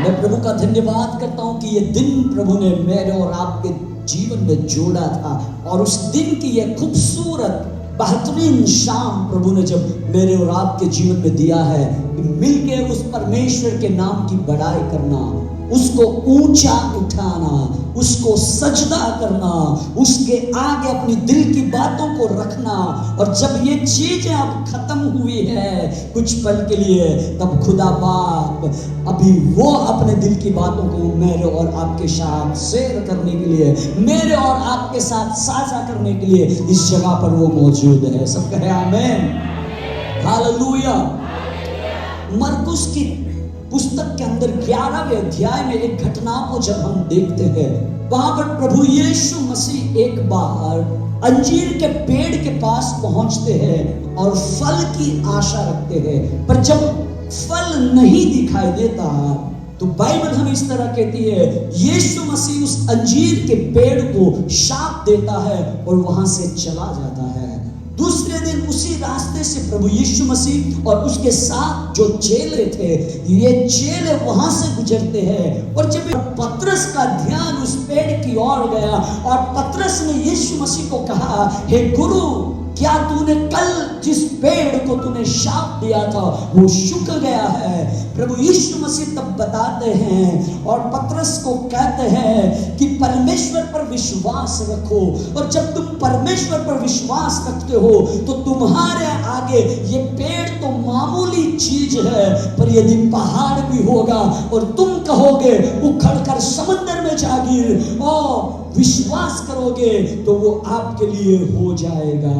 मैं प्रभु का धन्यवाद करता हूं कि ये दिन प्रभु ने मेरे और आपके जीवन में जोड़ा था, और उस दिन की ये खूबसूरत बेहतरीन शाम प्रभु ने जब मेरे और आपके जीवन में दिया है कि मिलके उस परमेश्वर के नाम की बड़ाई करना, उसको ऊंचा उठाना, उसको सजदा करना, उसके आगे अपनी दिल की बातों को रखना। और जब ये चीजें अब खत्म हुई है कुछ पल के लिए, तब खुदा बाप अभी वो अपने दिल की बातों को मेरे और आपके साथ शेयर करने के लिए, मेरे और आपके साथ साझा करने के लिए इस जगह पर वो मौजूद है। सब कहे आमीन, हालेलुया। मरकुस की पुस्तक के अंदर 11वें अध्याय में एक घटना को जब हम देखते हैं, वहां पर प्रभु यीशु मसीह एक बार अंजीर के पेड़ के पास पहुंचते हैं और फल की आशा रखते हैं, पर जब फल नहीं दिखाई देता तो बाइबल हमें इस तरह कहती है, यीशु मसीह उस अंजीर के पेड़ को शाप देता है और वहां से चला जाता है। दूसरे दिन उसी रास्ते से प्रभु यीशु मसीह और उसके साथ जो चेले थे, ये चेले वहां से गुजरते हैं, और जब पतरस का ध्यान उस पेड़ की ओर गया और पतरस ने यीशु मसीह को कहा, हे गुरु, क्या तूने कल जिस पेड़ को तूने शाप दिया था वो सूख गया है? प्रभु यीशु मसीह तब बताते हैं और पतरस को कहते हैं कि परमेश्वर पर विश्वास रखो, और जब तुम परमेश्वर पर विश्वास रखते हो तो तुम्हारे आगे ये पेड़ तो मामूली चीज है, पर यदि पहाड़ भी होगा और तुम कहोगे उखड़कर समंदर में जा गिर और विश्वास करोगे तो वो आपके लिए हो जाएगा।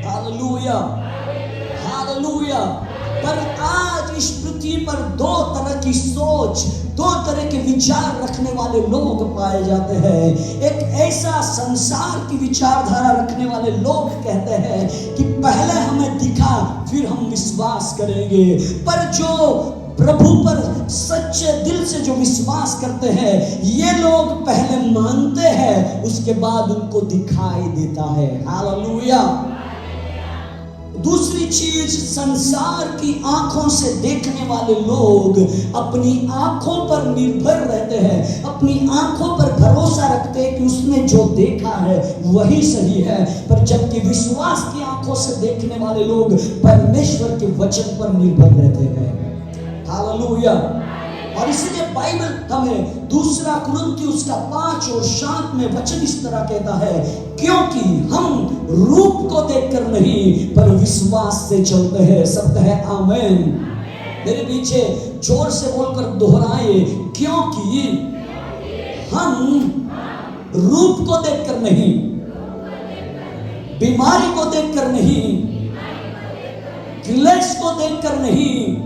Hallelujah, hallelujah. पर आज इस पृथ्वी पर दो तरह की सोच, दो तरह के विचार रखने वाले लोग पाए जाते हैं। एक ऐसा संसार की विचारधारा रखने वाले लोग कहते हैं कि पहले हमें दिखा फिर हम विश्वास करेंगे, पर जो प्रभु पर सच्चे दिल से जो विश्वास करते हैं, ये लोग पहले मानते हैं, उसके बाद उनको दिखाई देता है। हालेलुया। दूसरी चीज, संसार की आंखों से देखने वाले लोग अपनी आंखों पर निर्भर रहते हैं, अपनी आंखों पर भरोसा रखते हैं कि उसने जो देखा है वही सही है, पर जबकि विश्वास की आंखों से देखने वाले लोग परमेश्वर के वचन पर निर्भर रहते हैं। हालेलुया। और इसलिए बाइबल हमें दूसरा कुरिन्थियों उसका 5 और 7 में वचन इस तरह कहता है, क्योंकि हम रूप को देखकर नहीं पर विश्वास से चलते हैं। सब कहे आमीन। मेरे पीछे जोर से बोलकर दोहराए, क्योंकि हम रूप को देखकर नहीं, बीमारी को देखकर नहीं, क्लेश को देखकर नहीं,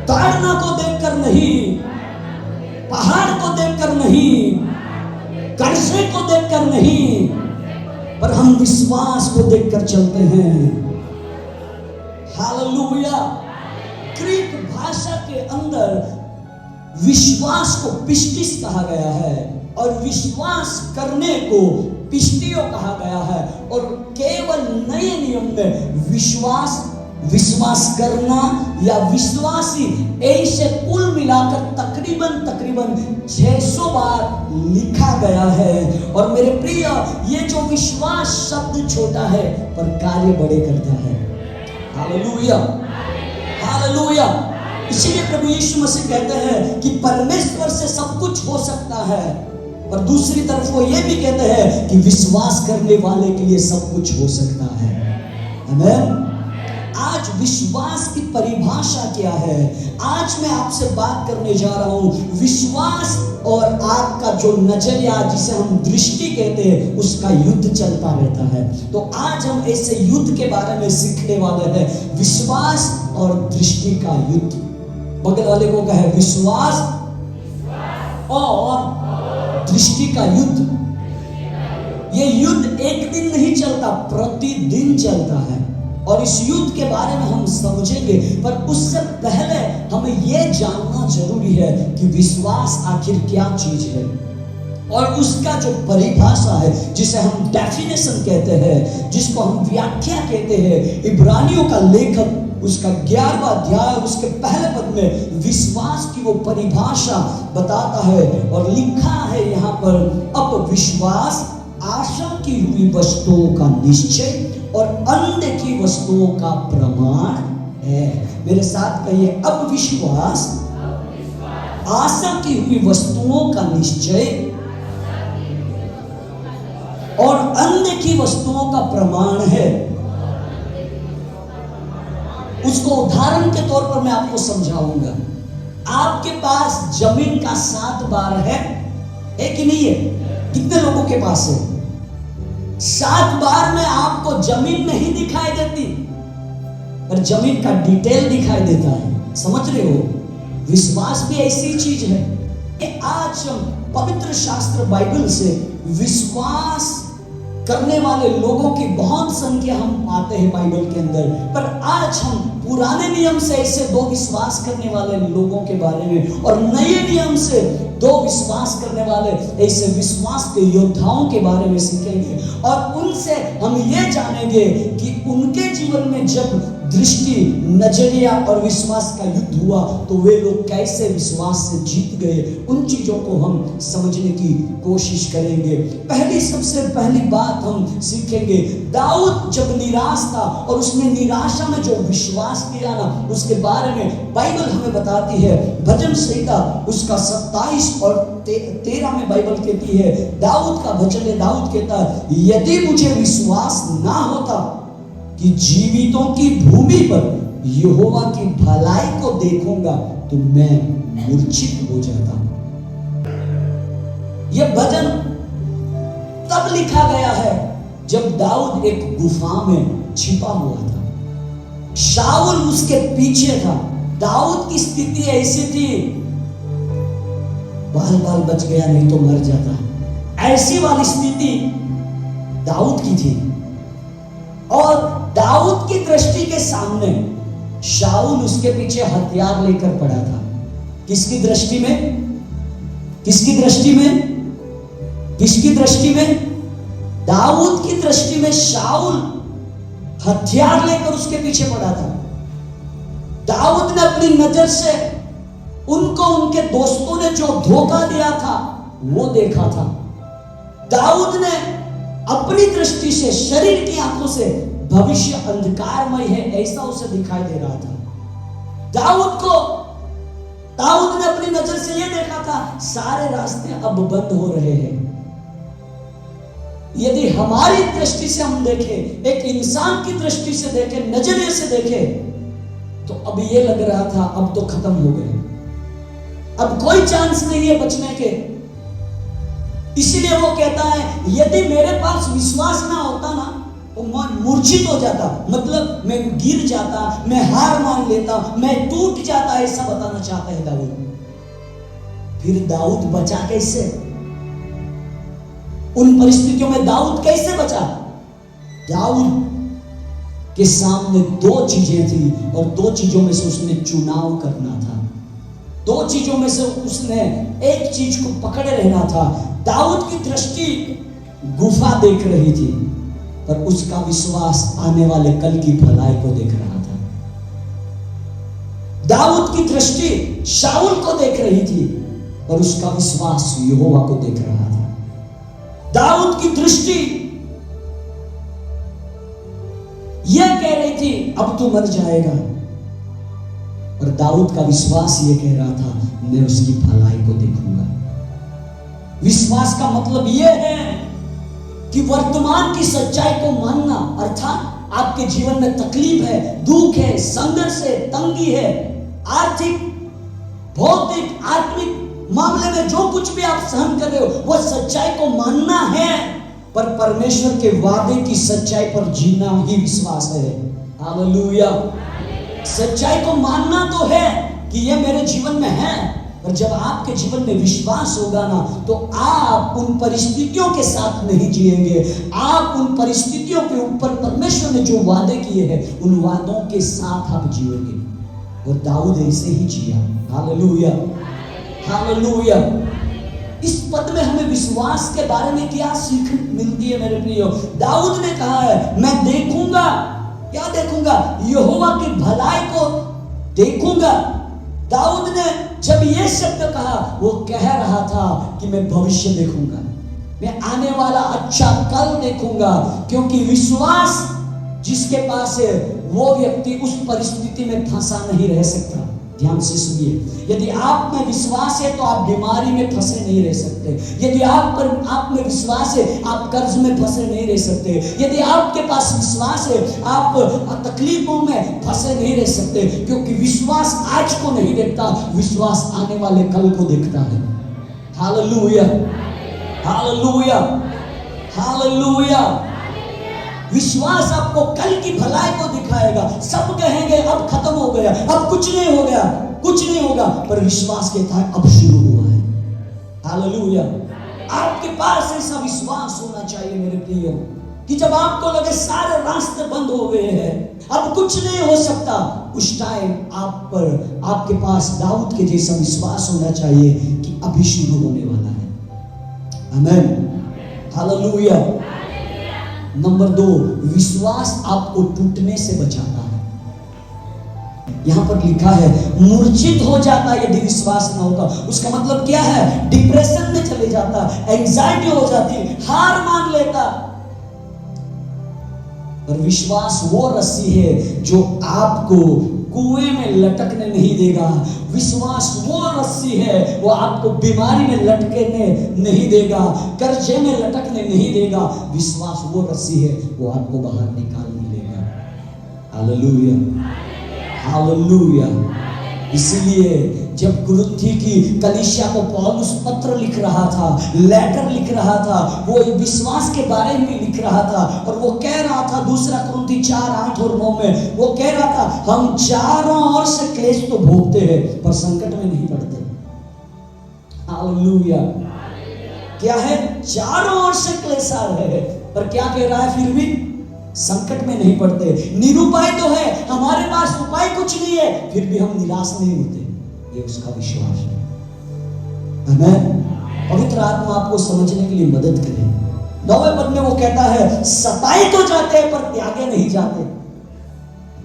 ताड़ना को देखकर नहीं, पहाड़ को देखकर नहीं, कर्जे को देखकर नहीं, पर हम विश्वास को देखकर चलते हैं। हालेलुया। ग्रीक भाषा के अंदर विश्वास को पिस्टिस कहा गया है और विश्वास करने को पिस्टियो कहा गया है, और केवल नए नियम में विश्वास करना या विश्वासी ऐसे कुल मिलाकर तकरीबन 600 बार लिखा गया है। और मेरे प्रिय, ये जो विश्वास शब्द छोटा है पर कार्य बड़े करता है। Hallelujah, hallelujah. इसीलिए प्रभु यीशु मसीह कहते हैं कि परमेश्वर से सब कुछ हो सकता है, पर दूसरी तरफ वो ये भी कहते हैं कि विश्वास करने वाले के लिए सब कुछ हो सकता है। आमीन। आज विश्वास की परिभाषा क्या है? आज मैं आपसे बात करने जा रहा हूं विश्वास और आपका जो नजरिया, जिसे हम दृष्टि कहते हैं, उसका युद्ध चलता रहता है। तो आज हम ऐसे युद्ध के बारे में सीखने वाले हैं, विश्वास और दृष्टि का युद्ध। बगल वाले को कहे विश्वास और दृष्टि का युद्ध। ये युद्ध एक दिन नहीं चलता, प्रतिदिन चलता है, और इस युद्ध के बारे में हम समझेंगे। पर उससे पहले हमें यह जानना जरूरी है कि विश्वास आखिर क्या चीज है, और उसका जो परिभाषा है, जिसे हम डेफिनेशन कहते हैं, जिसको हम व्याख्या कहते हैं। इब्रानियों का लेखक उसका 11वां अध्याय उसके पहले पद में विश्वास की वो परिभाषा बताता है और लिखा है यहाँ पर, अब विश्वास आशा की हुई वस्तुओं का निश्चय और अनदेखी वस्तुओं का प्रमाण है। मेरे साथ कहिए, अब विश्वास आशा की हुई वस्तुओं का निश्चय और अनदेखी वस्तुओं का प्रमाण है। उसको उदाहरण के तौर पर मैं आपको समझाऊंगा। आपके पास जमीन का 7 बार है कि नहीं है? कितने लोगों के पास है? 7 बार में आपको जमीन नहीं दिखाई देती, पर जमीन का डिटेल दिखाई देता है। समझ रहे हो? विश्वास भी ऐसी चीज है कि आज हम पवित्र शास्त्र बाइबल से विश्वास करने वाले लोगों की बहुत संख्या हम पाते हैं बाइबल के अंदर, पर आज हम पुराने नियम से ऐसे 2 विश्वास करने वाले लोगों के बारे में और नए नियम से 2 विश्वास करने वाले ऐसे विश्वास के योद्धाओं के बारे में सीखेंगे और उनसे हम ये जानेंगे कि उनके जीवन में जब दृष्टि, नजरिया और विश्वास का युद्ध हुआ तो वे लोग कैसे विश्वास से जीत गए। उन चीजों को हम समझने की कोशिश करेंगे। सबसे पहली बात हम सीखेंगे, दाऊद जब निराश था और उसने निराशा में जो विश्वास किया ना, उसके बारे में बाइबल हमें बताती है। भजन संहिता उसका 27 और 13 में बाइबल कहती है, दाऊद का वचन है, दाऊद कहता है, यदि मुझे विश्वास ना होता कि जीवितों की भूमि पर यहोवा की भलाई को देखूंगा तो मैं मूर्छित हो जाता। यह भजन तब लिखा गया है जब दाऊद एक गुफा में छिपा हुआ था, शाऊल उसके पीछे था। दाऊद की स्थिति ऐसी थी, बाल बाल बच गया नहीं तो मर जाता, ऐसी वाली स्थिति दाऊद की थी। और दाऊद की दृष्टि के सामने शाऊल उसके पीछे हथियार लेकर पड़ा था। किसकी दृष्टि में? किसकी दृष्टि में? किसकी दृष्टि में? दाऊद की दृष्टि में शाऊल हथियार लेकर उसके पीछे पड़ा था। दाऊद ने अपनी नजर से उनको, उनके दोस्तों ने जो धोखा दिया था वो देखा था। दाऊद ने अपनी दृष्टि से, शरीर की आंखों से भविष्य अंधकारमय है ऐसा उसे दिखाई दे रहा था। दाऊद ने अपनी नजर से यह देखा था, सारे रास्ते अब बंद हो रहे हैं। यदि हमारी दृष्टि से हम देखें, एक इंसान की दृष्टि से देखें, नजरिए से देखें, तो अब यह लग रहा था अब तो खत्म हो गए, अब कोई चांस नहीं है बचने के। इसलिए वो कहता है, यदि मेरे पास विश्वास ना होता ना तो मैं मूर्छित हो जाता, मतलब मैं गिर जाता, मैं हार मान लेता, मैं टूट जाता, ऐसा बताना चाहता है दाऊद। फिर दाऊद बचा कैसे? उन परिस्थितियों में दाऊद कैसे बचा? दाऊद के सामने 2 चीजें थी और 2 चीजों में से उसने चुनाव करना था। 2 चीजों में से उसने एक चीज को पकड़े रहना था। दाऊद की दृष्टि गुफा देख रही थी, पर उसका विश्वास आने वाले कल की भलाई को देख रहा था। दाऊद की दृष्टि शाऊल को देख रही थी, पर उसका विश्वास यहोवा को देख रहा था। दाऊद की दृष्टि यह कह रही थी अब तू मर जाएगा, और दाऊद का विश्वास यह कह रहा था मैं उसकी भलाई को देखूंगा। विश्वास का मतलब यह है कि वर्तमान की सच्चाई को मानना, अर्थात आपके जीवन में तकलीफ है, दुख है, संघर्ष है, तंगी है, आर्थिक, भौतिक, आत्मिक मामले में जो कुछ भी आप सहन कर रहे हो वो सच्चाई को मानना है, पर परमेश्वर के वादे की सच्चाई पर जीना ही विश्वास है। हालेलुया। सच्चाई को मानना तो है कि ये मेरे जीवन में है, और जब आपके जीवन में विश्वास होगा ना तो आप उन परिस्थितियों के साथ नहीं जिएंगे, आप उन परिस्थितियों के ऊपर परमेश्वर ने जो वादे किए हैं उन वादों के साथ आप जिएंगे। और दाऊद ऐसे ही जिया। Hallelujah, hallelujah. इस पद में हमें विश्वास के बारे में क्या सीख मिलती है मेरे प्रियो? दाऊद ने कहा है मैं देखूंगा क्या देखूंगा? यहोवा की भलाई को देखूंगा। दाऊद ने जब ये शब्द कहा, वो कह रहा था कि मैं भविष्य देखूंगा, मैं आने वाला अच्छा कल देखूंगा। क्योंकि विश्वास जिसके पास है वो व्यक्ति उस परिस्थिति में फंसा नहीं रह सकता। ध्यान से सुनिए, यदि आप में विश्वास है तो आप बीमारी में फंसे नहीं रह सकते। यदि आप में विश्वास है, आप कर्ज में फंसे नहीं रह सकते। यदि आपके पास विश्वास है, आप तकलीफों में फंसे नहीं रह सकते। क्योंकि विश्वास आज को नहीं देखता, विश्वास आने वाले कल को देखता है। Hallelujah, hallelujah, hallelujah. विश्वास आपको कल की भलाई को दिखाएगा। सब कहेंगे अब खत्म हो गया, अब कुछ नहीं हो गया, कुछ नहीं होगा, पर विश्वास कहता है अब शुरू हुआ है। हालेलुया। आपके पास ऐसा विश्वास होना चाहिए मेरे प्रियो, कि जब आपको लगे सारे रास्ते बंद हो गए हैं, अब कुछ नहीं हो सकता, उस टाइम आप पर आपके पास दाऊद के जैसा विश्वास होना चाहिए कि अभी शुरू होने वाला है। आमीन, हालेलुया। नंबर 2, विश्वास आपको टूटने से बचाता है। यहां पर लिखा है मूर्छित हो जाता है यदि विश्वास ना होता। उसका मतलब क्या है? डिप्रेशन में चले जाता, एंजाइटी हो जाती, हार मान लेता। और विश्वास वो रस्सी है जो आपको कुएं में लटकने नहीं देगा। विश्वास वो रस्सी है, वो आपको बीमारी में लटकने नहीं देगा, कर्जे में लटकने नहीं देगा। विश्वास वो रस्सी है, वो आपको बाहर निकाल देगा। Hallelujah, hallelujah. इसलिए जब कुरिन्थी की कलीसिया को पौलुस पत्र लिख रहा था, लेटर लिख रहा था, वो विश्वास के बारे में लिख रहा था। और वो कह रहा था, दूसरा कुरिन्थी 4:8 और 9 में वो कह रहा था, हम चारों ओर से क्लेश तो भोगते हैं पर संकट में नहीं पड़ते। हालेलुया। क्या है? चारों ओर से क्लेश आ रहे हैं, पर क्या कह रहा है? फिर भी संकट में नहीं पड़ते। निरुपाय तो है, हमारे पास उपाय कुछ नहीं है, फिर भी हम निराश नहीं होते। ये उसका विश्वास है। आमीन। पवित्र आत्मा आपको समझने के लिए मदद करे। 9वें पद में वो कहता है, सताए तो जाते हैं पर त्यागे नहीं जाते।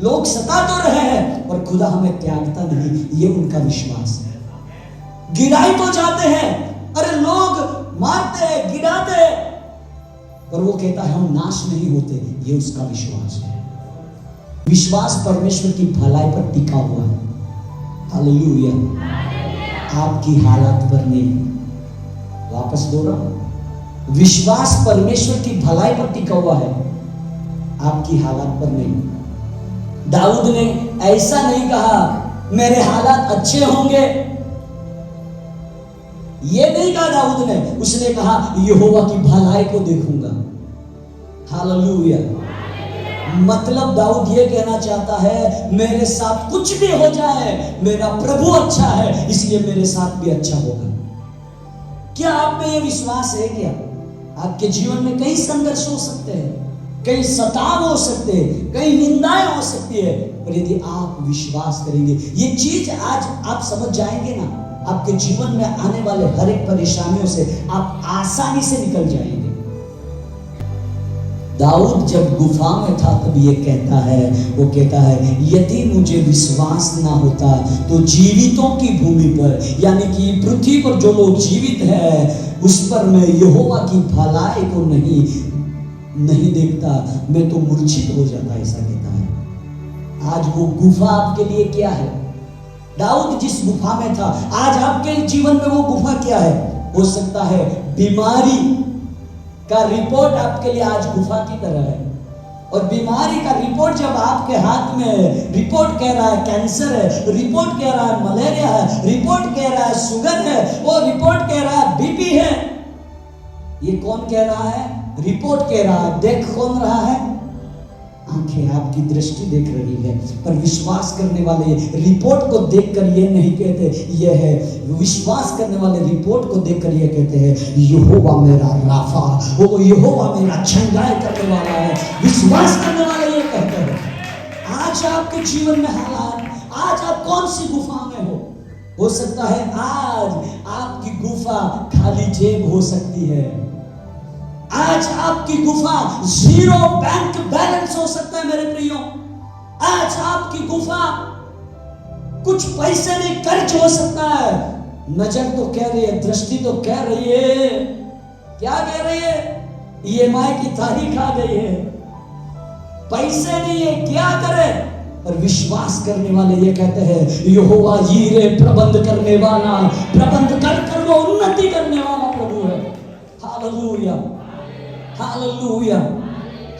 लोग सता तो रहे हैं पर खुदा हमें त्यागता नहीं, ये उनका विश्वास है। गिराई तो जाते हैं, अरे लोग मारते हैं, गिराते हैं, पर वो कहता है हम नाश नहीं होते, ये उसका विश्वास है। विश्वास परमेश्वर की भलाई पर टिका हुआ है। हालेलुया। आपकी हालत पर नहीं। वापस दोहराऊं, विश्वास परमेश्वर की भलाई पर टिका हुआ है, आपकी हालत पर नहीं। दाऊद ने ऐसा नहीं कहा मेरे हालात अच्छे होंगे, ये नहीं कहा दाऊद ने। उसने कहा यहोवा की भलाई को देखूंगा। हालेलुया। मतलब दाऊद ये कहना चाहता है, मेरे साथ कुछ भी हो जाए, मेरा प्रभु अच्छा है, इसलिए मेरे साथ भी अच्छा होगा। क्या आप में ये विश्वास है? क्या आपके जीवन में कई संघर्ष हो सकते हैं, कई सताव हो सकते हैं, कई निंदाएं हो सकती है, पर यदि आप विश्वास करेंगे, ये चीज आज आप समझ जाएंगे ना, आपके जीवन में आने वाले हर एक परेशानियों से आप आसानी से निकल जाएंगे। दाऊद जब गुफा में था तब ये कहता है, वो कहता है यदि मुझे विश्वास ना होता तो जीवितों की भूमि पर, यानी कि पृथ्वी पर जो लोग जीवित है उस पर मैं यहोवा की भलाई को नहीं देखता, मैं तो मूर्छित हो जाता। ऐसा कहता है। आज वो गुफा आपके लिए क्या है? दाऊद जिस गुफा में था, आज आपके जीवन में वो गुफा क्या है? हो सकता है बीमारी का रिपोर्ट आपके लिए आज गुफा की तरह है। और बीमारी का रिपोर्ट जब आपके हाथ में है, रिपोर्ट कह रहा है कैंसर है, रिपोर्ट कह रहा है मलेरिया है, रिपोर्ट कह रहा है शुगर है, और रिपोर्ट कह रहा है बीपी है। ये कौन कह रहा है? रिपोर्ट कह रहा है। देख कौन रहा है? आंखें, आपकी दृष्टि देख रही है। पर विश्वास करने वाले रिपोर्ट को देखकर ये नहीं कहते ये है, विश्वास करने वाले रिपोर्ट को देखकर ये कहते हैं यहोवा मेरा राफा, वो यहोवा मेरा छंगाई करने वाला है। विश्वास करने वाले ये कहते हैं। आज आपके जीवन में हालात, आज आप कौन सी गुफा में हो सकता है आज आपकी गुफा खाली जेब हो सकती है, आज आपकी गुफा जीरो बैंक बैलेंस हो सकता है मेरे प्रियो। आज आपकी गुफा कुछ पैसे नहीं कर्ज हो सकता है। नजर तो कह रही है, दृष्टि तो कह रही है, क्या कह रही है? ईएमआई की तारीख आ गई है, पैसे नहीं है, क्या करे? और विश्वास करने वाले ये कहते हैं, यहोवा यीरे प्रबंध करने वाला, प्रबंध कर वो उन्नति करने वाला प्रभु है। Hallelujah, hallelujah,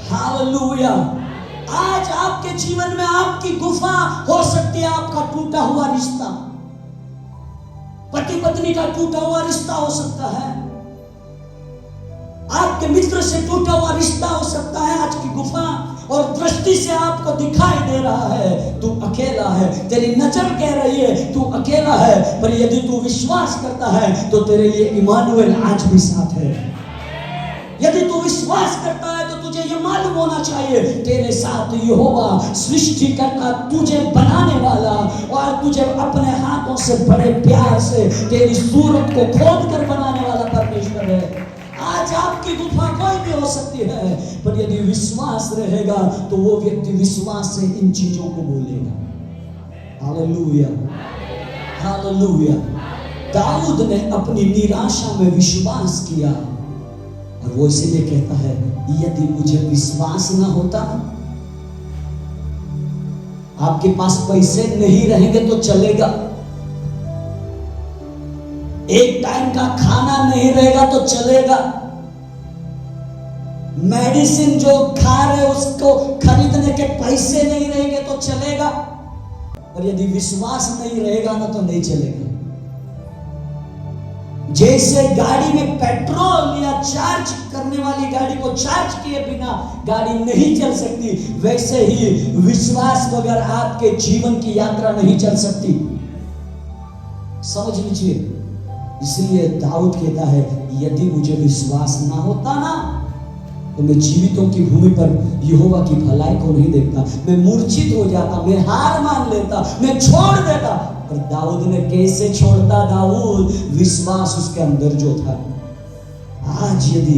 hallelujah. आज आपके जीवन में आपकी गुफा हो सकती है, आपका टूटा हुआ रिश्ता, पति पत्नी का टूटा हुआ रिश्ता हो सकता है, आपके मित्र से टूटा हुआ रिश्ता हो सकता है आज की गुफा। और दृष्टि से आपको दिखाई दे रहा है तू अकेला है, तेरी नजर कह रही है तू अकेला है, पर यदि तू विश्वास करता है तो तेरे लिए इमानुएल आज भी साथ है। यदि तू विश्वास करता है तो तुझे ये मालूम होना चाहिए, तेरे साथ यहोवा सृष्टिकर्ता, तुझे बनाने वाला और तुझे अपने हाथों से बड़े प्यार से तेरी सूरत को खोद कर बनाने वाला परमेश्वर है। आज आपकी गुफा कोई भी हो सकती है, पर यदि विश्वास रहेगा तो वो व्यक्ति विश्वास से इन चीजों को बोलेगा। Hallelujah, hallelujah. दाऊद ने अपनी निराशा में विश्वास किया और वो इसीलिए कहता है, यदि मुझे विश्वास ना होता, आपके पास पैसे नहीं रहेंगे तो चलेगा, एक टाइम का खाना नहीं रहेगा तो चलेगा, मेडिसिन जो खा रहे उसको खरीदने के पैसे नहीं रहेंगे तो चलेगा, और यदि विश्वास नहीं रहेगा ना तो नहीं चलेगा। जैसे गाड़ी में पेट्रोल या चार्ज करने वाली गाड़ी को चार्ज किए बिना गाड़ी नहीं चल सकती, वैसे ही विश्वास बगैर आपके जीवन की यात्रा नहीं चल सकती। समझ लीजिए, इसलिए दाऊद कहता है, यदि मुझे विश्वास ना होता ना तो मैं जीवितों की भूमि पर यहोवा की भलाई को नहीं देखता, मैं मूर्छित हो जाता, मैं हार मान लेता, मैं छोड़ देता। पर दाऊद ने कैसे छोड़ता? दाऊद, विश्वास उसके अंदर जो था। आज यदि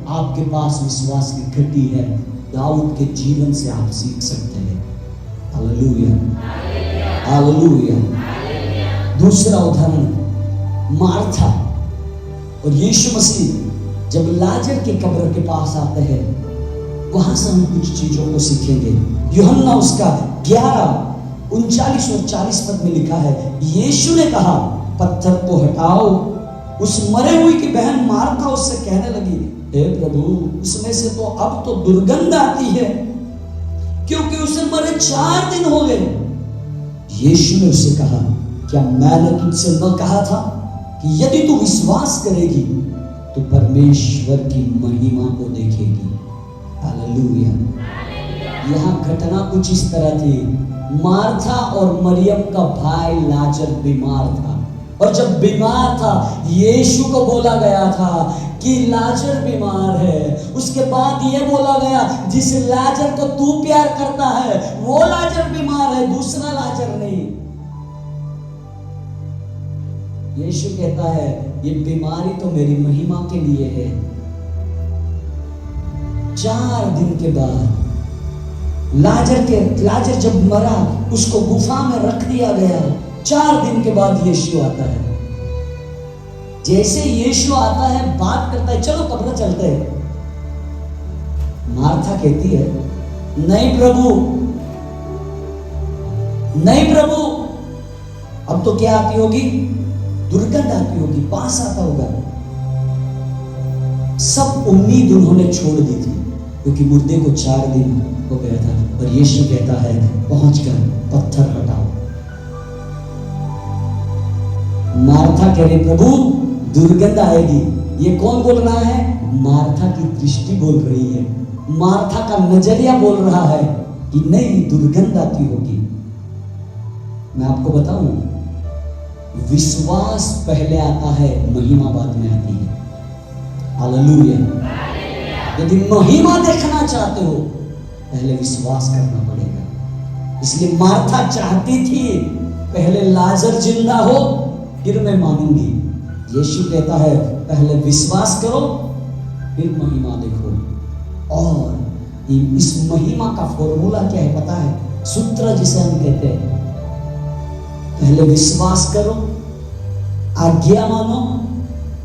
आपके पास विश्वास की घटी है, दाऊद के जीवन से आप सीख सकते हैं। Hallelujah, hallelujah. दूसरा उदाहरण, मार्था और यीशु मसीह जब लाजर की कब्र के पास आते हैं, वहां से हम कुछ चीजों को सीखेंगे। यूहन्ना उसका 11:39 और 40 पद में लिखा है, यीशु ने कहा, पत्थर को हटाओ। उस मरे हुए की बहन मार्था उससे कहने लगी, हे प्रभु, उसमें से तो अब तो दुर्गंध आती है, क्योंकि उसे मरे 4 दिन हो गए। यीशु ने उससे कहा, क्या मैंने तुझसे न कहा था कि यदि तू विश्वास करेगी तो परमेश्वर की महिमा को देखेगी। हालेलुया। यहाँ घटना कुछ इस तरह थी, मार्था और मरियम का भाई लाजर बीमार था, और जब बीमार था यीशु को बोला गया था कि लाजर बीमार है। उसके बाद ये बोला गया, जिस लाजर को तू प्यार करता है वो लाजर बीमार है, दूसरा लाजर नहीं। यीशु कहता है, ये बीमारी तो मेरी महिमा के लिए है। 4 दिन के बाद लाजर जब मरा, उसको गुफा में रख दिया गया। 4 दिन के बाद यीशु आता है। जैसे यीशु आता है, बात करता है, चलो कब्र चलते हैं। मार्था कहती है, नहीं प्रभु, नहीं प्रभु, अब तो क्या आती होगी? दुर्गंध आती होगी, पास आता होगा। सब उम्मीद उन्होंने छोड़ दी थी, क्योंकि मुर्दे को 4 दिन हो गया था। और यीशु कहता है, पहुंचकर पत्थर हटाओ। मार्था कह रही, प्रभु दुर्गंध आएगी। ये कौन बोल रहा है? मार्था की दृष्टि बोल रही है, मार्था का नजरिया बोल रहा है कि नहीं, दुर्गंध आती होगी। मैं आपको बताऊं, विश्वास पहले आता है, महिमा बाद में आती है। हालेलुया। यदि महिमा देखना चाहते हो, पहले विश्वास करना पड़ेगा। इसलिए मार्था चाहती थी पहले लाजर जिंदा हो फिर मैं मानूंगी। यीशु कहता है, पहले विश्वास करो फिर महिमा देखो। और इस महिमा का फॉर्मूला क्या है पता है? सूत्र जिसे हम कहते हैं, पहले विश्वास करो, आज्ञा मानो,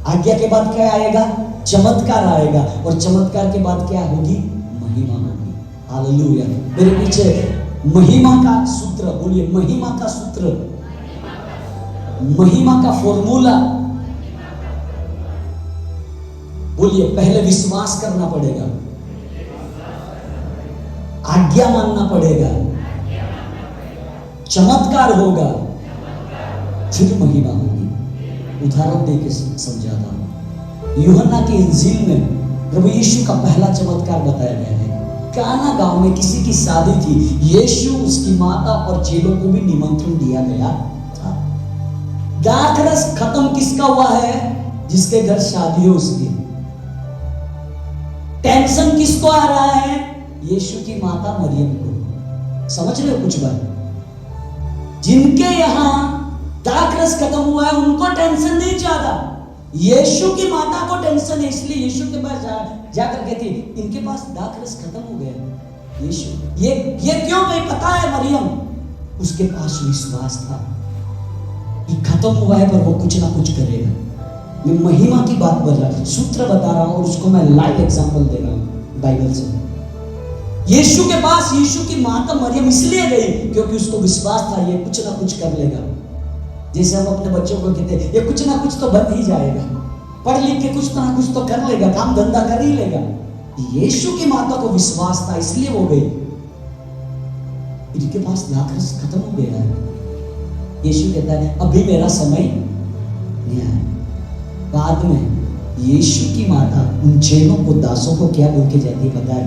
आज्ञा के बाद क्या आएगा? चमत्कार आएगा, और चमत्कार के बाद क्या होगी? महिमा होगी। हालेलुया। मेरे पीछे महिमा का सूत्र बोलिए, महिमा का सूत्र, महिमा का फॉर्मूला बोलिए। पहले विश्वास करना पड़ेगा, आज्ञा मानना पड़ेगा, चमत्कार होगा, फिर महिमा होगी। उदाहरण देके समझाता हूं। यूहन्ना की इंजील में प्रभु यीशु का पहला चमत्कार बताया गया है। काना गांव में किसी की शादी थी। यीशु, उसकी माता और चेलों को भी निमंत्रण दिया गया था। दाखरस खत्म किसका हुआ है? जिसके घर शादी हो उसकी। टेंशन किसको आ रहा है? यीशु की माता मरियम को। समझ रहे हो कुछ बात? जिनके यहां दाखरस खत्म हुआ है उनको टेंशन नहीं ज्यादा, यीशु की माता को टेंशन है। इसलिए यीशु के पास जाकर कहती, इनके पास दाखरस खत्म हो गया। यीशु ये क्यों नहीं पता है? मरियम, उसके पास विश्वास था कि खत्म हुआ है पर वो कुछ ना कुछ करेगा। मैं महिमा की बात कर रहा हूं, सूत्र बता रहा हूं, और उसको मैं लाइव एग्जांपल दे रहा हूं बाइबल से। यीशु के पास यीशु की माता मरियम इसलिए गई क्योंकि उसको विश्वास था ये कुछ ना कुछ कर लेगा। जैसे हम अपने बच्चों को कहते हैं ये कुछ ना कुछ तो बन ही जाएगा, पढ़ लिख के कुछ ना कुछ तो कर लेगा, काम धंधा कर ही लेगा। यीशु की माता को विश्वास था इसलिए वो गई। इनके पास दाखरस खत्म हो गया है। यीशु कहता है अभी मेरा समय नहीं आया। बाद में यीशु की माता उन चेलों को, दासों को क्या बोल के जाती है पता है?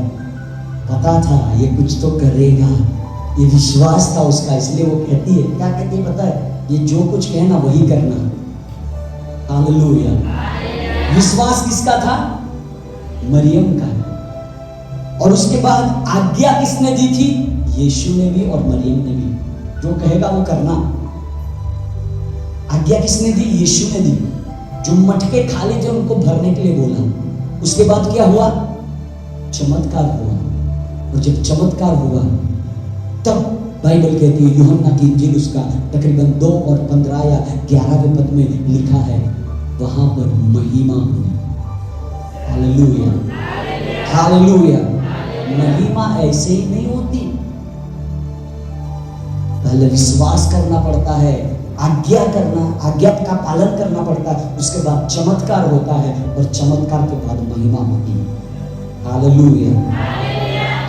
पता था ये कुछ तो करेगा, ये विश्वास था उसका, इसलिए वो कहती है, क्या कहती है पता है? ये जो कुछ कहना वही करना। हालेलुया। विश्वास किसका था? मरियम का। और उसके बाद आज्ञा किसने दी थी? यीशु ने भी और मरियम ने भी। जो कहेगा वो करना। आज्ञा किसने दी? यीशु ने दी। जो मटके खाली थे उनको भरने के लिए बोला। उसके बाद क्या हुआ? चमत्कार हुआ। और जब चमत्कार हुआ तब बाइबल कहती है, यूहन्ना की इंजील उसका तकरीबन 2 और 15 या 11वें पद में लिखा है, वहां पर महिमा हुई। Hallelujah, hallelujah. महिमा ऐसे ही नहीं होती, पहले विश्वास करना पड़ता है, आज्ञा का पालन करना पड़ता है, उसके बाद चमत्कार होता है, और चमत्कार के बाद महिमा होती है। हालेलुया।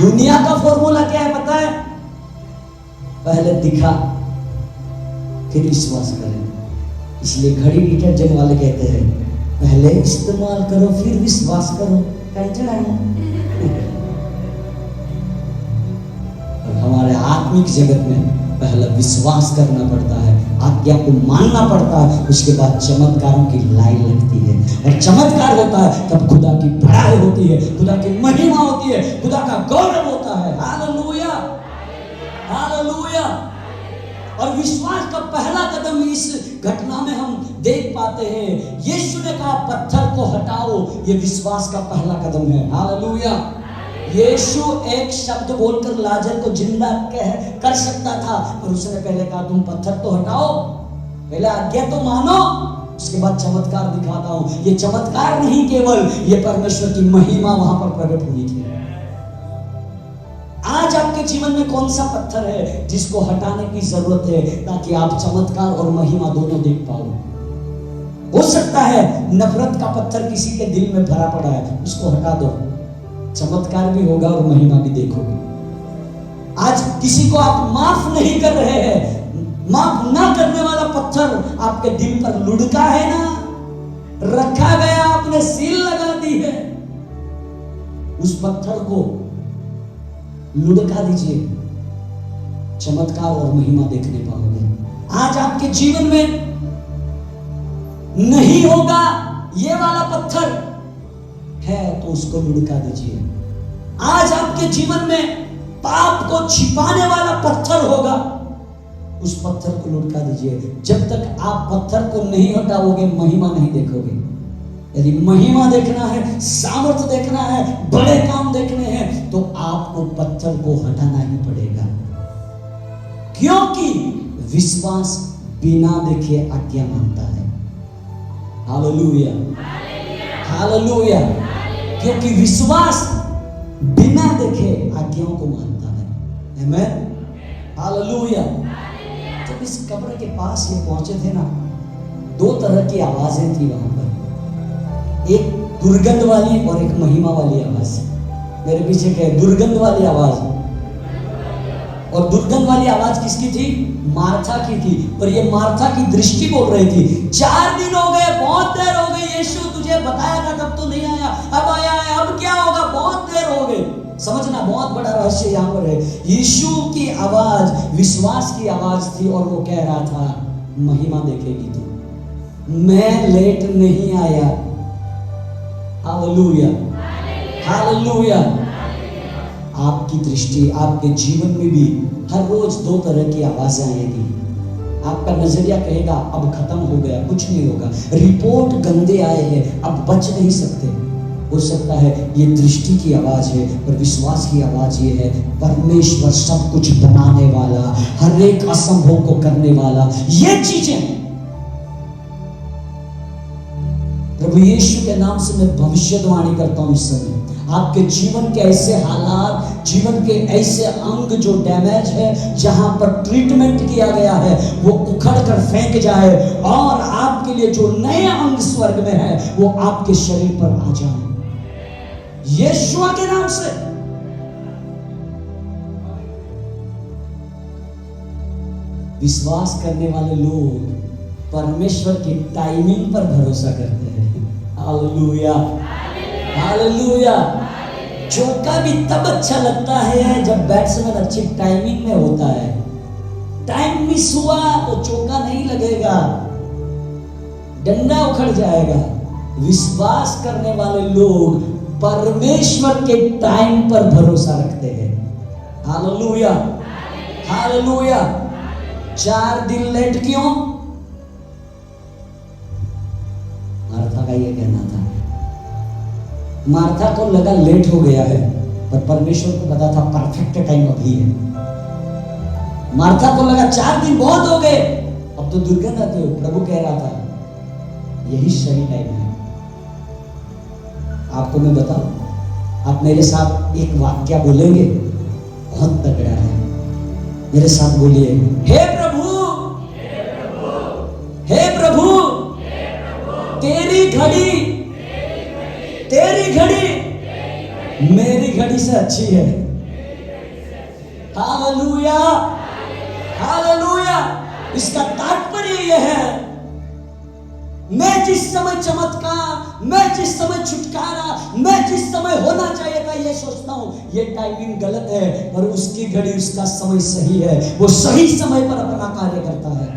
दुनिया का फॉर्मूला क्या है पता है? पहले दिखा फिर विश्वास करें। इसलिए घड़ी डिटर्जेंट वाले कहते हैं पहले इस्तेमाल करो फिर विश्वास करो। टेंशन है। और हमारे आत्मिक जगत में पहले विश्वास करना पड़ता है, आज्ञा को मानना पड़ता है, उसके बाद चमत्कारों की लाइन लगती है। और चमत्कार होता है तब खुदा की बड़ाई होती है, खुदा की महिमा होती है, खुदा का गौरव होता है। Hallelujah, hallelujah. और विश्वास का पहला कदम इस घटना में हम देख पाते हैं। यीशु ने कहा पत्थर को हटाओ, ये विश्वास का पहला कदम है। हालेलुया। यीशु एक शब्द बोलकर लाजर को जिंदा कर सकता था, पर उसने पहले कहा तुम पत्थर तो हटाओ, पहले आज्ञा तो मानो, उसके बाद चमत्कार दिखाता हूं। ये चमत्कार नहीं, केवल ये परमेश्वर की महिमा वहां पर प्रकट हुई थी। आज आपके जीवन में कौन सा पत्थर है जिसको हटाने की जरूरत है ताकि आप चमत्कार और महिमा दोनों देख पाओ? हो सकता है नफरत का पत्थर किसी के दिल में भरा पड़ा है, उसको हटा दो, चमत्कार भी होगा और महिमा भी देखोगे। आज किसी को आप माफ नहीं कर रहे हैं, माफ ना करने वाला पत्थर आपके दिल पर लुढ़का है ना, रखा गया, आपने सील लगा दी है, उस पत्थर को लुढ़का दीजिए, चमत्कार और महिमा देखने पाओगे। आज आपके जीवन में नहीं होगा ये वाला पत्थर है तो उसको लुढ़का दीजिए। आज आपके जीवन में पाप को छिपाने वाला पत्थर होगा, उस पत्थर को लुढ़का दीजिए। जब तक आप पत्थर को नहीं हटाओगे महिमा नहीं देखोगे। यदि महिमा देखना है, सामर्थ्य देखना है, बड़े काम देखने हैं, तो आपको पत्थर को हटाना ही पड़ेगा, क्योंकि विश्वास बिना देखे आज्ञा मानता है। Hallelujah, hallelujah. क्योंकि विश्वास बिना देखे आज्ञाओं को मानता है। आमेन, हालेलुया। जब इस कब्र के पास ये पहुंचे थे ना, दो तरह की आवाजें थी वहां पर, एक दुर्गंध वाली और एक महिमा वाली आवाज। मेरे पीछे क्या है? दुर्गंध वाली आवाज। और दुर्गंध वाली आवाज किसकी थी? मार्था की थी। और ये मार्था की दृष्टि बोल रही थी, 4 दिन हो गए, बहुत देर हो गई, यीशु तुझे बताया था तब तो नहीं आया, अब आया है, अब क्या होगा, बहुत देर हो गई। समझना, बहुत बड़ा रहस्य यहाँ पर है। यीशु की आवाज विश्वास की आवाज थी और वो कह रहा था, महिमा देखेगी तू, मैं लेट नहीं आया। Hallelujah, hallelujah. आपकी दृष्टि, आपके जीवन में भी हर रोज दो तरह की आवाजें आएगी। आपका नजरिया कहेगा अब खत्म हो गया, कुछ नहीं होगा, रिपोर्ट गंदे आए हैं, अब बच नहीं सकते। हो सकता है ये दृष्टि की आवाज है, पर विश्वास की आवाज ये है, परमेश्वर सब कुछ बनाने वाला, हर एक असंभव को करने वाला। ये चीजें प्रभु यीशु के नाम से मैं भविष्यवाणी करता हूं। इस समय आपके जीवन के ऐसे हालात, जीवन के ऐसे अंग जो डैमेज है, जहां पर ट्रीटमेंट किया गया है, वो उखड़ कर फेंक जाए और आपके लिए जो नए अंग स्वर्ग में है वो आपके शरीर पर आ जाए, यीशु के नाम से। विश्वास करने वाले लोग परमेश्वर की टाइमिंग पर भरोसा करते हैं। Hallelujah, hallelujah. चौका भी तब अच्छा लगता है जब बैट्समैन अच्छी टाइमिंग में होता है। टाइम मिस हुआ तो चौका नहीं लगेगा, डंडा उखड़ जाएगा। विश्वास करने वाले लोग परमेश्वर के टाइम पर भरोसा रखते हैं। Hallelujah, hallelujah. 4 दिन लेट क्यों? मार्था का ये कहना था। मार्था को लगा लेट हो गया है, पर परमेश्वर को पता था परफेक्ट टाइम अभी है। मार्था को लगा 4 दिन बहुत हो गए, अब तो दुर्गंध आती हो। प्रभु कह रहा था यही सही टाइम है। आपको मैं बताऊं, आप मेरे साथ एक वाक्य बोलेंगे, बहुत तगड़ा है। मेरे साथ बोलिए, हे प्रभु, हे प्रभु, तेरी घड़ी, तेरी घड़ी मेरी घड़ी से अच्छी है। Hallelujah, hallelujah. इसका तात्पर्य यह है, मैं जिस समय चमत्कार, मैं जिस समय छुटकारा, मैं जिस समय होना चाहिए था ये सोचता हूं, ये टाइमिंग गलत है, पर उसकी घड़ी, उसका समय सही है। वो सही समय पर अपना कार्य करता है।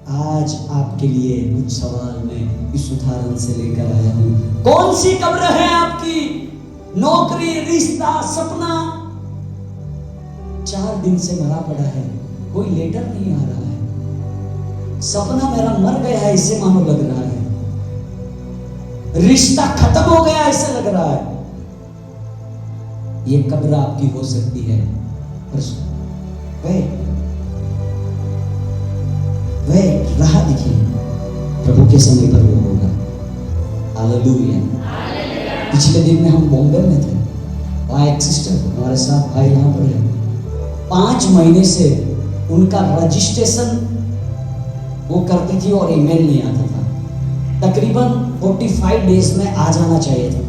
आज आपके लिए कुछ सवाल मैं इस उदाहरण से लेकर आया हूं। कौन सी कब्र है आपकी? नौकरी, रिश्ता, सपना 4 दिन से मरा पड़ा है, कोई लेटर नहीं आ रहा है। सपना मेरा मर गया है ऐसे मानो लग रहा है, रिश्ता खत्म हो गया ऐसे लग रहा है। ये कब्र आपकी हो सकती है, वह राह दिखी, प्रभु के समय पर वो होगा। हालेलुया। पिछले दिन में हम बॉम्बे में थे, वहाँ एक सिस्टर हमारे साथ भाई यहाँ पर है, 5 महीने से उनका रजिस्ट्रेशन वो करती थी और ईमेल नहीं आता था। तकरीबन 45 डेज में आ जाना चाहिए था।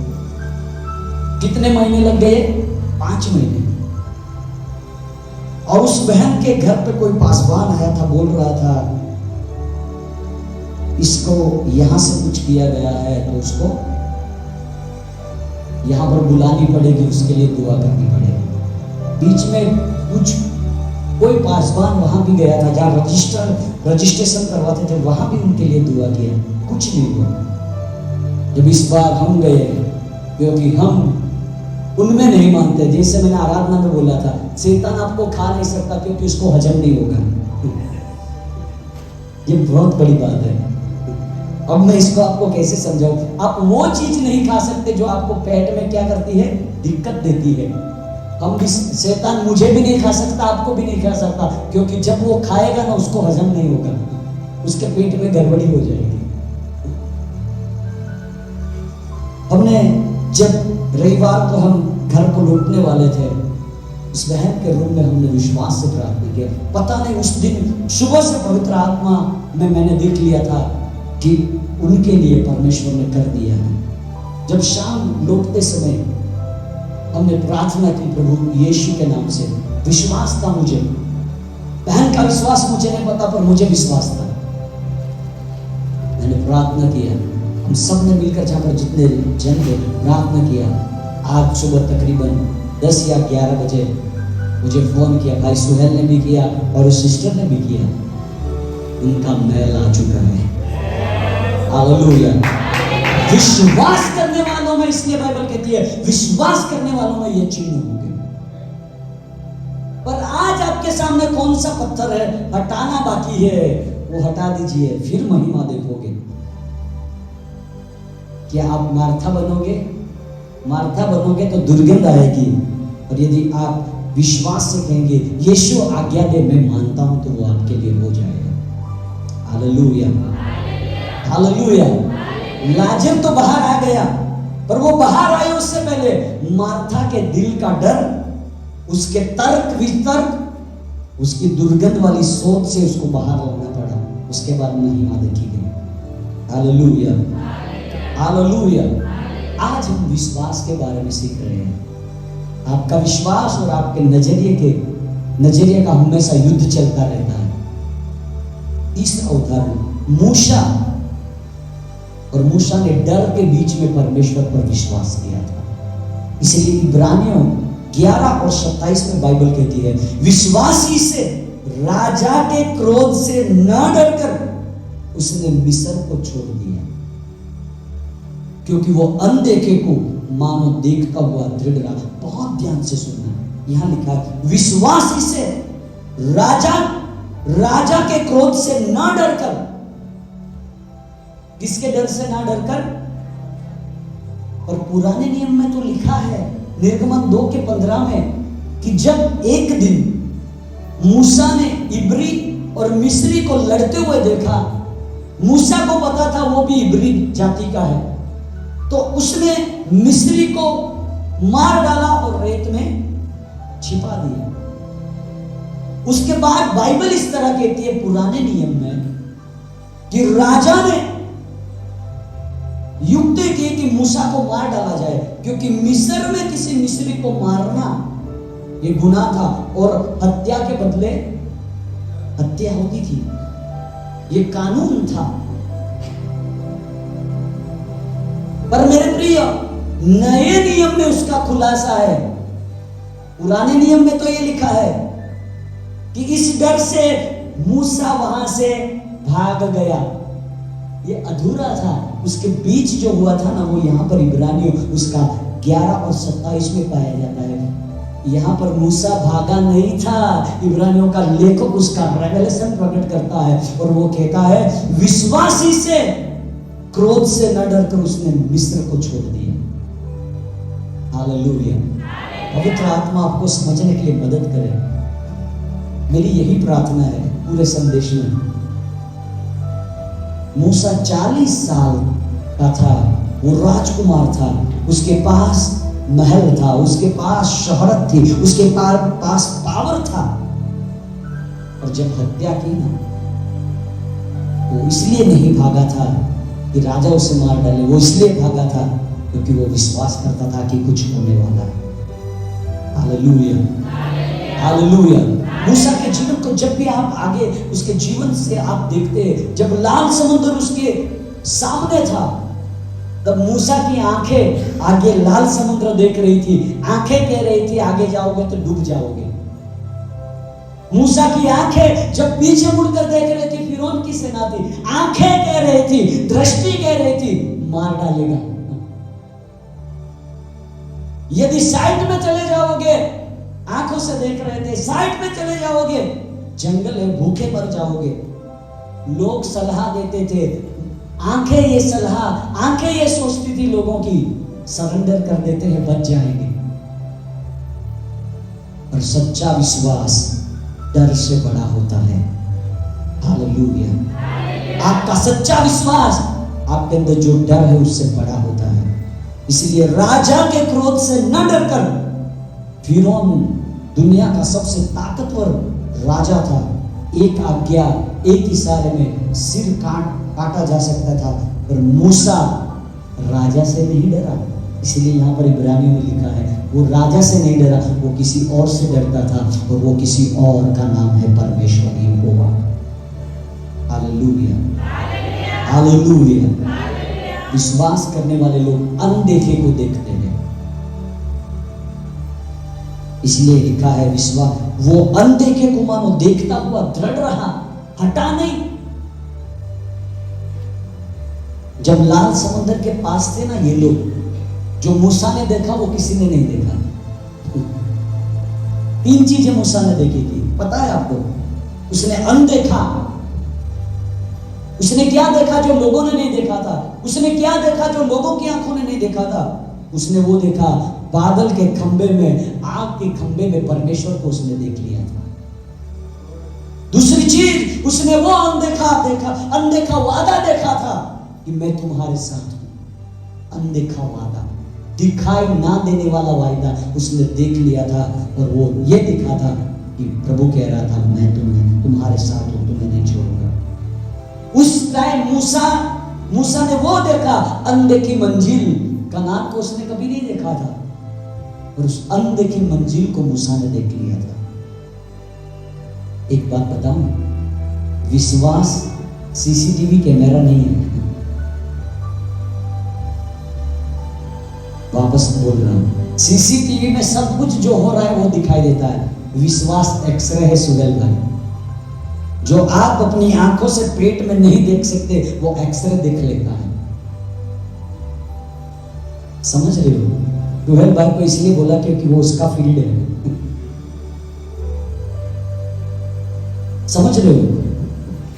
कितने महीने लग गए? 5 महीने। और उस बहन के घर पे कोई पासवान आया था, बोल रहा था इसको यहां से कुछ किया गया है तो उसको यहां पर बुलानी पड़ेगी, उसके लिए दुआ करनी पड़ेगी। बीच में कुछ कोई पासवान वहां भी गया था जहां रजिस्ट्रेशन करवाते थे, वहां भी उनके लिए दुआ किया, कुछ नहीं हुआ। जब इस बार हम गए, क्योंकि हम उनमें नहीं मानते, जैसे मैंने आराधना में बोला था, शैतान आपको खा नहीं सकता क्योंकि उसको हजम नहीं होगा। ये बहुत बड़ी बात है। अब मैं इसको आपको कैसे समझाऊं? आप वो चीज नहीं खा सकते जो आपको पेट में क्या करती है, दिक्कत देती है। हम भी, शैतान मुझे भी नहीं खा सकता, आपको भी नहीं खा सकता, क्योंकि जब वो खाएगा ना उसको हजम नहीं होगा, उसके पेट में गड़बड़ी हो जाएगी। हमने जब रविवार को हम घर को लौटने वाले थे, उस बहन के रूम में हमने विश्वास से प्रार्थना किया। पता नहीं उस दिन सुबह से पवित्र आत्मा में मैंने देख लिया था कि उनके लिए परमेश्वर ने कर दिया है। जब शाम लौटते समय हमने प्रार्थना की प्रभु यीशु के नाम से, विश्वास था मुझे, बहन का विश्वास मुझे नहीं पता पर मुझे विश्वास था। मैंने प्रार्थना किया, हम सब ने मिलकर, जहाँ पर जितने जन थे, प्रार्थना किया। आज सुबह तकरीबन 10 या 11 बजे मुझे फोन किया, भाई सुहेल ने भी किया और उस सिस्टर ने भी किया। उनका मैल आ चुका है। हालेलुया। विश्वास करने वालों में, इसलिए बाइबल कहती है विश्वास करने वालों में ये चिन्ह होंगे। पर आज आपके सामने कौन सा पत्थर है हटाना बाकी है, वो हटा दीजिए, फिर महिमा देखोगे। क्या आप मार्था बनोगे? मार्था बनोगे तो दुर्गंध आएगी, और यदि आप विश्वास से कहेंगे यीशु आज्ञा दे, मैं मानता हूं, तो वो आपके लिए हो जाएगा। Hallelujah, hallelujah. लाजर तो बाहर आ गया, पर वो बाहर आए उससे पहले मार्था के दिल का डर, उसके तर्क वितर्क, उसकी दुर्गंध वाली सोच से उसको बाहर लाना पड़ा। उसके बाद महिमा देखी गई। Hallelujah, hallelujah. आज हम विश्वास के बारे में सीख रहे हैं। आपका विश्वास और आपके नजरिए का हमेशा युद्ध चलता रहता है। तीसरा उदाहरण मूसा, और मूसा ने डर के बीच में परमेश्वर पर विश्वास किया था। इसलिए इब्रानियों 11 और 27 में बाइबल कहती है, विश्वासी से राजा के क्रोध से न डरकर उसने मिस्र को छोड़ दिया, क्योंकि वो अनदेखे को मानो देखता हुआ दृढ़ रहा। बहुत ध्यान से सुनना, यहां लिखा है विश्वासी से राजा के क्रोध से न डरकर। किसके डर से ना डरकर? और पुराने नियम में तो लिखा है निर्गमन 2 के 15 में कि जब एक दिन मूसा ने इब्री और मिस्री को लड़ते हुए देखा, मूसा को पता था वो भी इब्री जाति का है, तो उसने मिस्री को मार डाला और रेत में छिपा दिया। उसके बाद बाइबल इस तरह कहती है पुराने नियम में कि राजा ने युक्ति की कि मूसा को मार डाला जाए, क्योंकि मिस्र में किसी मिस्री को मारना ये गुनाह था और हत्या के बदले हत्या होती थी, ये कानून था। पर मेरे प्रिय, नए नियम में उसका खुलासा है। पुराने नियम में तो ये लिखा है कि इस डर से मूसा वहां से भाग गया, ये अधूरा था। उसके बीच जो हुआ था ना, वो यहाँ पर इब्रानियों उसका 11 और 27 में पाया जाता है। यहाँ पर मूसा भागा नहीं था। इब्रानियों का लेखक उसका रेवलेशन प्रकट करता है और वो कहता है विश्वासी से क्रोध से न डरकर उसने मिस्र को छोड़ दिया। हालेलुया। पवित्र आत्मा आपको समझने के लिए मदद करे। मेरी यही प्रार्थना है पूरे संदेश में। मूसा 40 साल का था, वो राजकुमार था, उसके पास महल था, उसके पास शोहरत थी, उसके पास पावर था, और जब हत्या की ना, वो इसलिए नहीं भागा था कि राजा उसे मार डाले, वो इसलिए भागा था क्योंकि वो विश्वास करता था कि कुछ होने वाला है। Hallelujah, hallelujah. मूसा के जीवन को जब भी आप आगे उसके जीवन से आप देखते हैं, जब लाल समुद्र उसके सामने था, तब मूसा की आंखें आगे लाल समुद्र देख रही थी, आंखें कह रही थी आगे जाओगे तो डूब जाओगे। मूसा की आंखें जब पीछे मुड़कर देख रही थी, फिरौन की सेना थी, आंखें कह रही थी, दृष्टि कह रही थी मार डालेगा। यदि साइड में चले जाओगे, आंखों से देख रहे थे, साइड में चले जाओगे जंगल है, भूखे मर जाओगे। लोग सलाह देते थे, आंखें ये सोचती थी लोगों की, सरेंडर कर देते हैं बच जाएंगे। और सच्चा विश्वास डर से बड़ा होता है। हालेलुया। आपका सच्चा विश्वास, आपके अंदर जो डर है उससे बड़ा होता है। इसलिए राजा के क्रोध से न डरकर, फिरौन दुनिया का सबसे ताकतवर राजा था, एक आज्ञा, एक इशारे में सिर काटा जा सकता था, पर मूसा राजा से नहीं डरा। इसलिए यहाँ पर इब्रानियों में लिखा है, वो राजा से नहीं डरा, वो किसी और से डरता था, और वो किसी और का नाम है परमेश्वर यहोवा। Hallelujah, hallelujah. विश्वास करने वाले लोग अनदेखे को देखते हैं। इसलिए लिखा है विश्वास, वो अनदेखे को मानो देखता हुआ दृढ़ रहा, हटा नहीं। जब लाल समुद्र के पास थे ना ये लोग, जो मूसा ने देखा वो किसी ने नहीं देखा। 3 चीजें मूसा ने देखी थी, पता है आपको? उसने अनदेखा, उसने क्या देखा जो लोगों ने नहीं देखा था? उसने क्या देखा जो लोगों की आंखों ने नहीं देखा था? उसने वो देखा, बादल के खंबे में, आग के खंबे में परमेश्वर को उसने देख लिया था। दूसरी चीज, उसने वो अनदेखा वादा देखा था कि मैं तुम्हारे साथ हूं। अनदेखा वादा, दिखाई ना देने वाला वायदा उसने देख लिया था, और वो ये दिखा था कि प्रभु कह रहा था, मैं तुम्हारे साथ हूं, तुम्हें नहीं छोड़ूंगा। उस टाइम मूसा ने वो देखा, अनदेखी मंजिल, कनान को उसने कभी नहीं देखा था, और उस अनदेखी मंजिल को मूसा ने देख लिया था। एक बात बताऊं, विश्वास सीसीटीवी कैमरा नहीं है। वापस बोल रहा हूं, सीसीटीवी में सब कुछ जो हो रहा है वो दिखाई देता है। विश्वास एक्सरे है सुगल भाई। जो आप अपनी आंखों से पेट में नहीं देख सकते, वो एक्सरे देख लेता है। समझ रहे हो? टुहेल भाई को इसलिए बोला क्योंकि वो उसका फील्ड है। समझ रहे हो?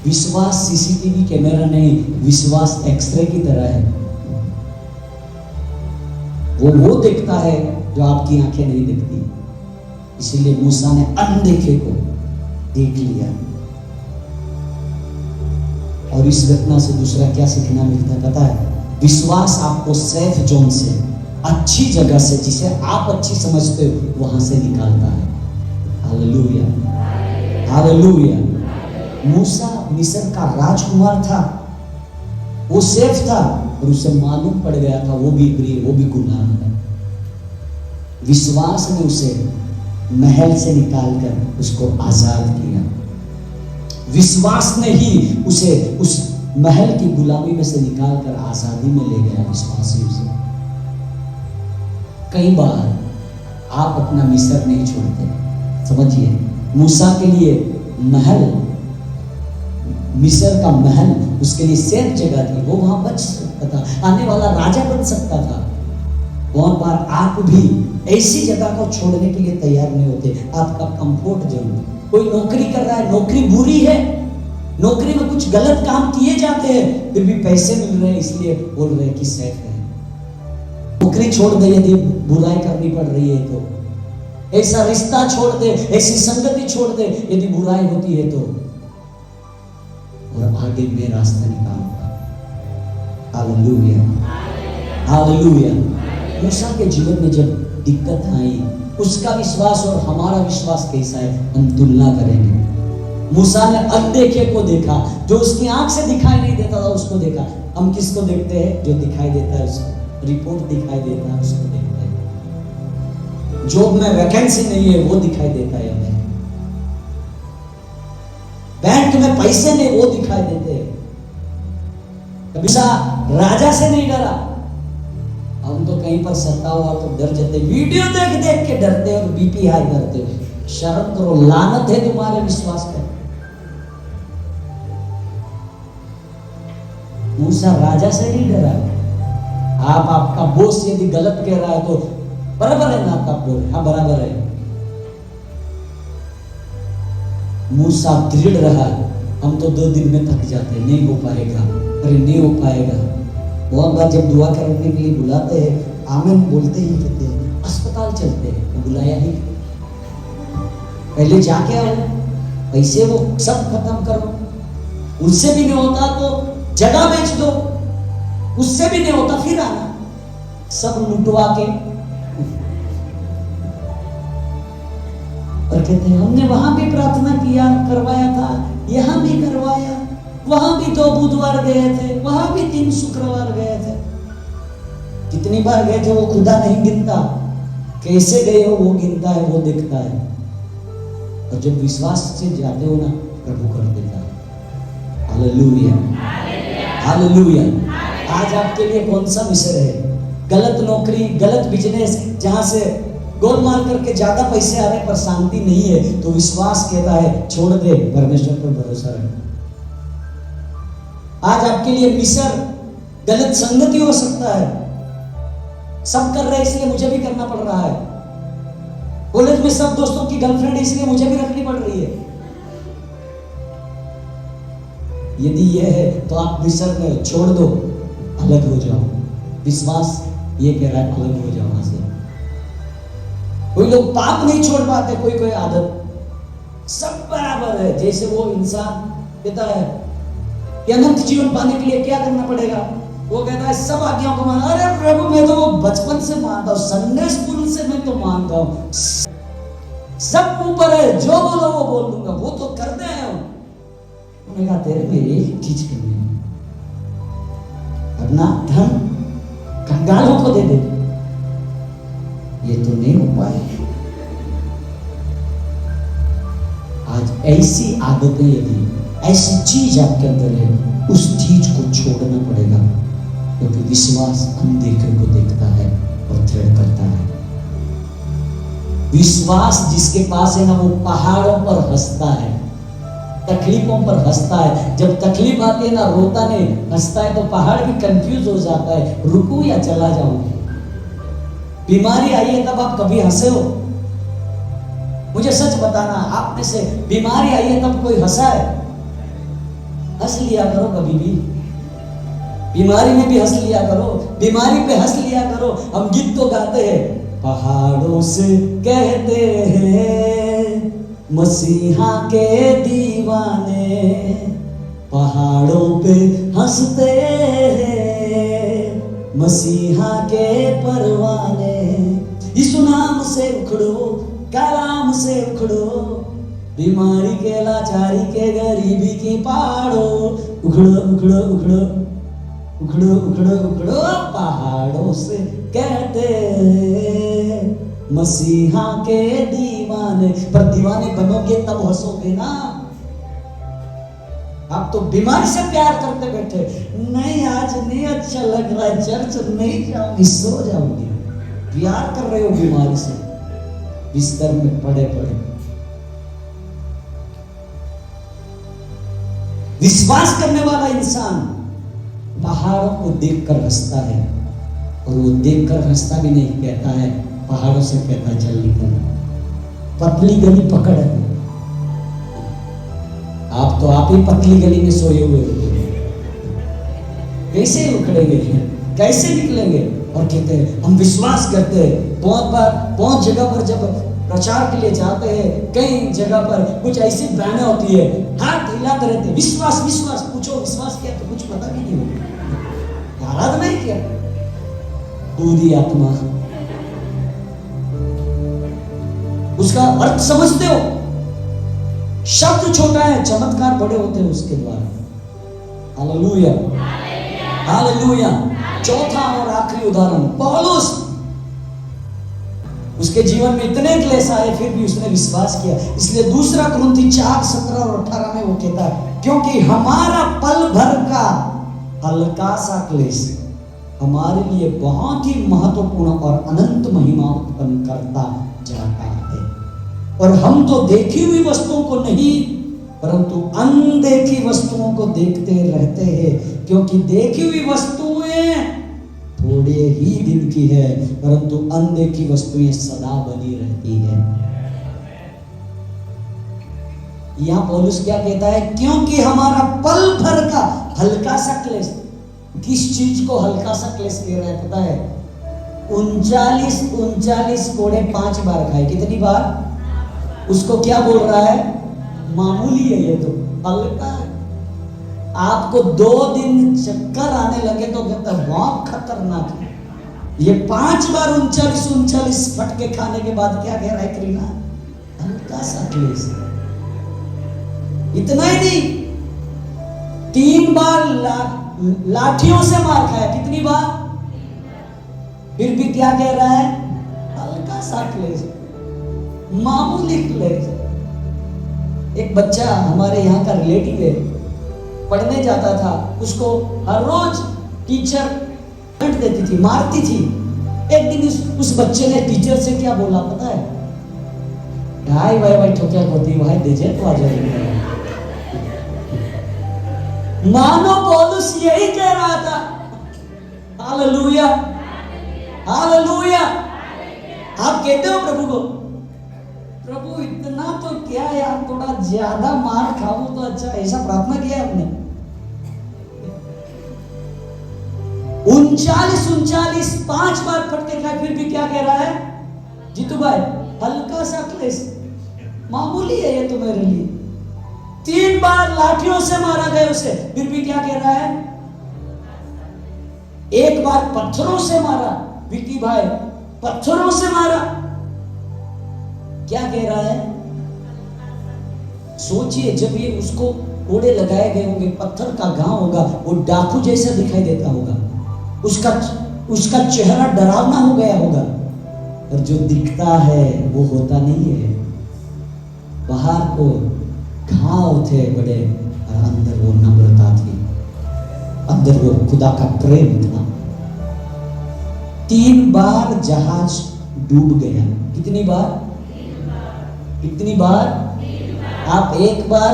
विश्वास सीसीटीवी कैमरा नहीं, विश्वास एक्सरे की तरह है। वो देखता है जो आपकी आंखें नहीं देखती। इसीलिए मूसा ने अनदेखे को देख लिया। और इस घटना से दूसरा क्या सीखना मिलता है पता है? विश्वास आपको सेफ जोन से, अच्छी जगह से, जिसे आप अच्छी समझते हो, वहां से निकालता है। Hallelujah, hallelujah. मूसा मिस्र का राजकुमार था, वो सेफ था, और उसे मालूम पड़ गया था वो भी गुलाम है। विश्वास ने उसे महल से निकालकर उसको आजाद किया। विश्वास ने ही उसे उस महल की गुलामी में से निकालकर आजादी में ले गया। विश्वास ही उसे। कई बार आप अपना मिस्र नहीं छोड़ते। समझिए, मूसा के लिए महल, मिस्र का महल उसके लिए सेफ जगह थी, वो वहां बच सकता था, आने वाला राजा बन सकता था। बहुत बार आप भी ऐसी जगह को छोड़ने के लिए तैयार नहीं होते। आपका कंफर्ट जोन, कोई नौकरी कर रहा है, नौकरी बुरी है, नौकरी में कुछ गलत काम किए जाते हैं, फिर भी पैसे मिल रहे हैं, इसलिए बोल रहे हैं कि सेफ है। नौकरी छोड़ दे यदि बुराई करनी पड़ रही है तो, ऐसा रिश्ता छोड़ दे, ऐसी संगति छोड़ दे यदि बुराई होती है तो, और आगे में रास्ता निकालूंगा। Hallelujah, hallelujah. मूसा के जीवन में जब दिक्कत आई, उसका विश्वास और हमारा विश्वास कैसा है, हम तुलना करेंगे। मूसा ने अनदेखे को देखा, जो उसकी आंख से दिखाई नहीं देता था उसको देखा। हम किसको देखते हैं? जो दिखाई देता है उसको, रिपोर्ट दिखाई देता है उसको देखते हैं। जॉब में वैकेंसी नहीं है वो दिखाई देता है हमें, बैंक में पैसे नहीं वो दिखाई देते हैं। मूसा राजा से नहीं डरा। हम तो कहीं पर सत्ता हुआ तो डर जाते, वीडियो देख देख के डरते और बीपी हाई करते। शर्म करो, लानत है तुम्हारे विश्वास पर। मूसा राजा से नहीं डरा। आपका बॉस यदि गलत कह रहा है तो बराबर है ना, आप बोल, हाँ बराबर है। मूसा दृढ़ रहा, हम तो 2 दिन में थक जाते हैं, नहीं हो पाएगा, अरे नहीं हो पाएगा। बहुत बार जब दुआ करने के लिए बुलाते हैं, आमीन बोलते ही कहते हैं, अस्पताल चलते हैं, वो बुलाया ही पहले जाके आओ, पैसे वो सब खत्म करो, उससे भी नहीं होता तो जगह बेच दो, उससे भी नहीं होता फिर आना, सब लुटवा के। और कहते हैं हमने वहां भी प्रार्थना किया, करवाया था, यहां भी करवाया, वहां भी 2 बुधवार गए थे, वहां भी 3 शुक्रवार गए थे। कितनी बार गए थे वो खुदा नहीं गिनता, कैसे गए हो वो गिनता है, वो देखता है। और जब विश्वास से जाते हो ना, प्रभु कर देता है। Hallelujah, hallelujah. आज आपके लिए कौन सा मिशन है? गलत नौकरी, गलत बिजनेस, जहां से गोलमाल करके ज्यादा पैसे आ रहे पर शांति नहीं है, तो विश्वास कहता है छोड़ दे, परमेश्वर पर भरोसा रख। आज आपके लिए मिशन गलत संगति हो सकता है, सब कर रहे हैं इसलिए मुझे भी करना पड़ रहा है। कॉलेज में सब दोस्तों की गर्लफ्रेंड है इसलिए मुझे भी रखनी पड़ रही है। यदि यह है तो आप मिशन में छोड़ दो, अलग हो जाओ। विश्वास ये कह रहा है अलग हो जाओ वहां से। कोई लोग पाप नहीं छोड़ पाते, कोई कोई आदत सब बराबर है। जैसे वो इंसान कहता है कि अनंत जीवन पाने के लिए क्या करना पड़ेगा, वो कहता है सब आज्ञाओं को मानना। अरे प्रभु मैं तो वो बचपन से मानता हूँ, संडे स्कूल से मैं तो मानता हूँ, सब ऊपर है, जो बोलो वो बोल दूंगा, वो तो करते हैं। उन्होंने कहा तेरे में एक चीज करनी है, अपना धन कंगालों को दे दे, ये तो नहीं हो पाएगा। आज ऐसी आदतें, यदि ऐसी चीज आपके अंदर है, उस चीज को छोड़ना पड़ेगा, क्योंकि विश्वास अनदेखे को देखता है और दृढ़ करता है। विश्वास जिसके पास है ना, वो पहाड़ों पर हंसता है, तकलीफों पर हंसता है। जब तकलीफ आती है ना, रोता नहीं, हंसता है, तो पहाड़ भी कंफ्यूज हो जाता है, रुकूं या चला जाऊं। बीमारी आई है तब आप कभी हंसे हो? मुझे सच बताना, आप में से बीमारी आई है तब कोई हंसा है? हंस लिया करो कभी भी, बीमारी में भी हंस लिया करो, बीमारी पे हंस लिया करो। हम गीत तो गाते हैं, पहाड़ों से कहते हैं मसीहा के दीवाने, पहाड़ों पे हंसते हैं मसीहा के परवाने। यीशु नाम से उखड़ो, कलाम से उखड़ो, बीमारी के, लाचारी के, गरीबी की पहाड़ों, उखड़ो उखड़ो उखड़ो उखड़ो उखड़ो उखड़ो, पहाड़ों से कहते हैं मसीहा के दीवाने। पर दीवाने बनोगे तब हंसोगे ना। आप तो बीमारी से प्यार करते बैठे, नहीं आज नहीं अच्छा लग रहा है, चर्च नहीं जाऊंगी, सो जाऊंगी। प्यार कर रहे हो बीमारी से, बिस्तर में पड़े पड़े। विश्वास करने वाला इंसान पहाड़ों को देखकर हंसता है, और वो देखकर हंसता भी नहीं, कहता है पहाड़ों से, कहता है चल निकल, पतली गली पकड़। आप ही पतली गली में सोए हुए हो, कैसे उखड़ेंगे, कैसे निकलेंगे? और कहते हैं हम विश्वास करते हैं। बहुत जगह पर जब प्रचार के लिए जाते हैं, कई जगह पर कुछ ऐसी बहनें होती है, हाथ हिलाते रहते, विश्वास विश्वास। पूछो विश्वास किया तो कुछ पता भी नहीं होगा, आराधना ही किया। पूरी आत्मा, उसका अर्थ समझते हो? शब्द छोटा है, चमत्कार बड़े होते हैं उसके द्वारा। Hallelujah, hallelujah. चौथा और आखिरी उदाहरण, पौलुस। उसके जीवन में इतने क्लेश आए, फिर भी उसने विश्वास किया। इसलिए दूसरा कुरिन्थी 4:17 और 18 में वो कहता है, क्योंकि हमारा पल भर का हल्का सा क्लेश हमारे लिए बहुत ही महत्वपूर्ण और अनंत महिमा उत्पन्न करता जाता है। और हम तो देखी हुई वस्तुओं को नहीं, परंतु अनदेखी वस्तुओं को देखते रहते हैं, क्योंकि देखी हुई वस्तुएं थोड़े ही दिन की है, परंतु अनदेखी वस्तुएं सदा बनी रहती है। यहां पौलुस क्या कहता है? क्योंकि हमारा पल भर का हल्का सा क्लेश। किस चीज को हल्का सा क्लेश कह रहा है पता है? 39 कोड़े 5 बार खाए। कितनी बार? उसको क्या बोल रहा है? मामूली है, ये तो हल्का है। आपको 2 दिन चक्कर आने लगे तो कहता है बहुत खतरनाक है। ये 5 बार 39 फटके खाने के बाद क्या कह रहा है करीना? हल्का सा क्लेश। इतना ही नहीं, 3 बार लाठियों से मार खाया। कितनी बार? फिर भी क्या कह रहा है? हल्का सा क्लेश, मामूली क्लेश। एक बच्चा हमारे यहाँ का रिलेटिव है, पढ़ने जाता था, उसको हर रोज टीचर डांट देती थी, मारती थी। एक दिन उस बच्चे ने टीचर से क्या बोला पता है? ढाई भाई ठोक्या होती भाई दीजिए तो आ जाएगी। मानो पौलुस यही कह रहा था। Hallelujah, hallelujah. आप कहते हो प्रभु को, प्रभु इतना तो क्या यार, थोड़ा ज्यादा मार खाऊं तो अच्छा। ऐसा प्रार्थना किया आपने? 39 5 बार फटके खाए, फिर भी क्या कह रहा है जीतू भाई? हल्का सा क्लेश, मामूली है ये तो मेरे लिए। 3 बार लाठियों से मारा गया उसे, फिर भी क्या कह रहा है? 1 बार पत्थरों से मारा, विकी भाई पत्थरों से मारा, क्या कह रहा है? सोचिए, जब ये उसको कोड़े लगाए गए होंगे, पत्थर का घाव होगा, वो डाकू जैसा दिखाई देता होगा, उसका चेहरा डरावना हो गया होगा, और जो दिखता है वो होता नहीं है। बाहर को घाव थे बड़े, और अंदर वो नम्रता थी, अंदर वो खुदा का प्रेम था। 3 बार जहाज डूब गया। कितनी बार? कितनी बार? आप एक बार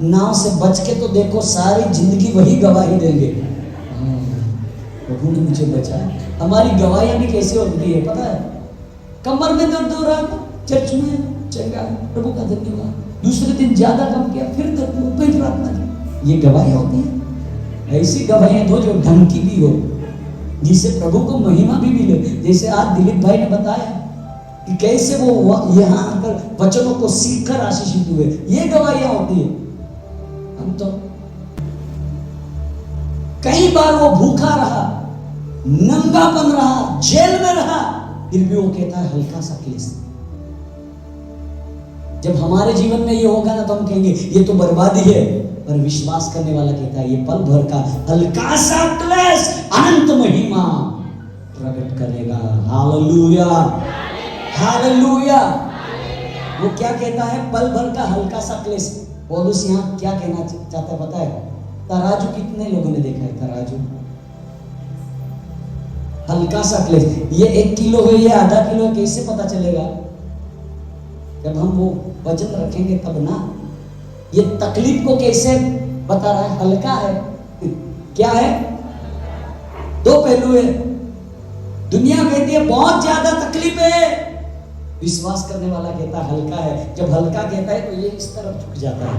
नाव से बच के तो देखो, सारी जिंदगी वही गवाही देंगे, प्रभु ने मुझे बचाया। हमारी गवाहियां भी कैसे होती है पता है? कमर में दर्द हो रहा था, चर्च में चंगा, प्रभु का धन्यवाद। दूसरे दिन ज्यादा कम किया, फिर दर्द, ऊपर प्रार्थना की। ये गवाही होती है। ऐसी गवाहियां दो जो ढंग की भी हो, जिससे प्रभु को महिमा भी मिले। जैसे आज दिलीप भाई ने बताया कि कैसे वो यहाँ आकर वचनों को सीखकर आशीषित हुए, ये गवाहियां होती है। हम तो कई बार वो भूखा रहा, नंगापन रहा, जेल में रहा, फिर भी वो कहता है हल्का सा क्लेश। जब हमारे जीवन में ये होगा ना तो हम कहेंगे ये तो बर्बादी है, पर विश्वास करने वाला कहता है ये पल भर का हल्का सा क्लेश अनंत महिमा प्रकट करेगा। Hallelujah, hallelujah. वो क्या कहता है? पल भर का हल्का सा क्लेश। पौलुस यहाँ क्या कहना चाहता है पता है? तराजू कितने लोगों ने देखा है? तराजू, हल्का सा क्लेश। ये 1 किलो है, ये आधा किलो है, कैसे पता चलेगा? जब हम वो वजन रखेंगे तब ना। ये तकलीफ को कैसे बता रहा है? हल्का है। क्या है? 2 पहलू है। दुनिया कहती है बहुत ज्यादा तकलीफ है, विश्वास करने वाला कहता है हल्का है। जब हल्का कहता है तो ये इस तरफ झुक जाता है,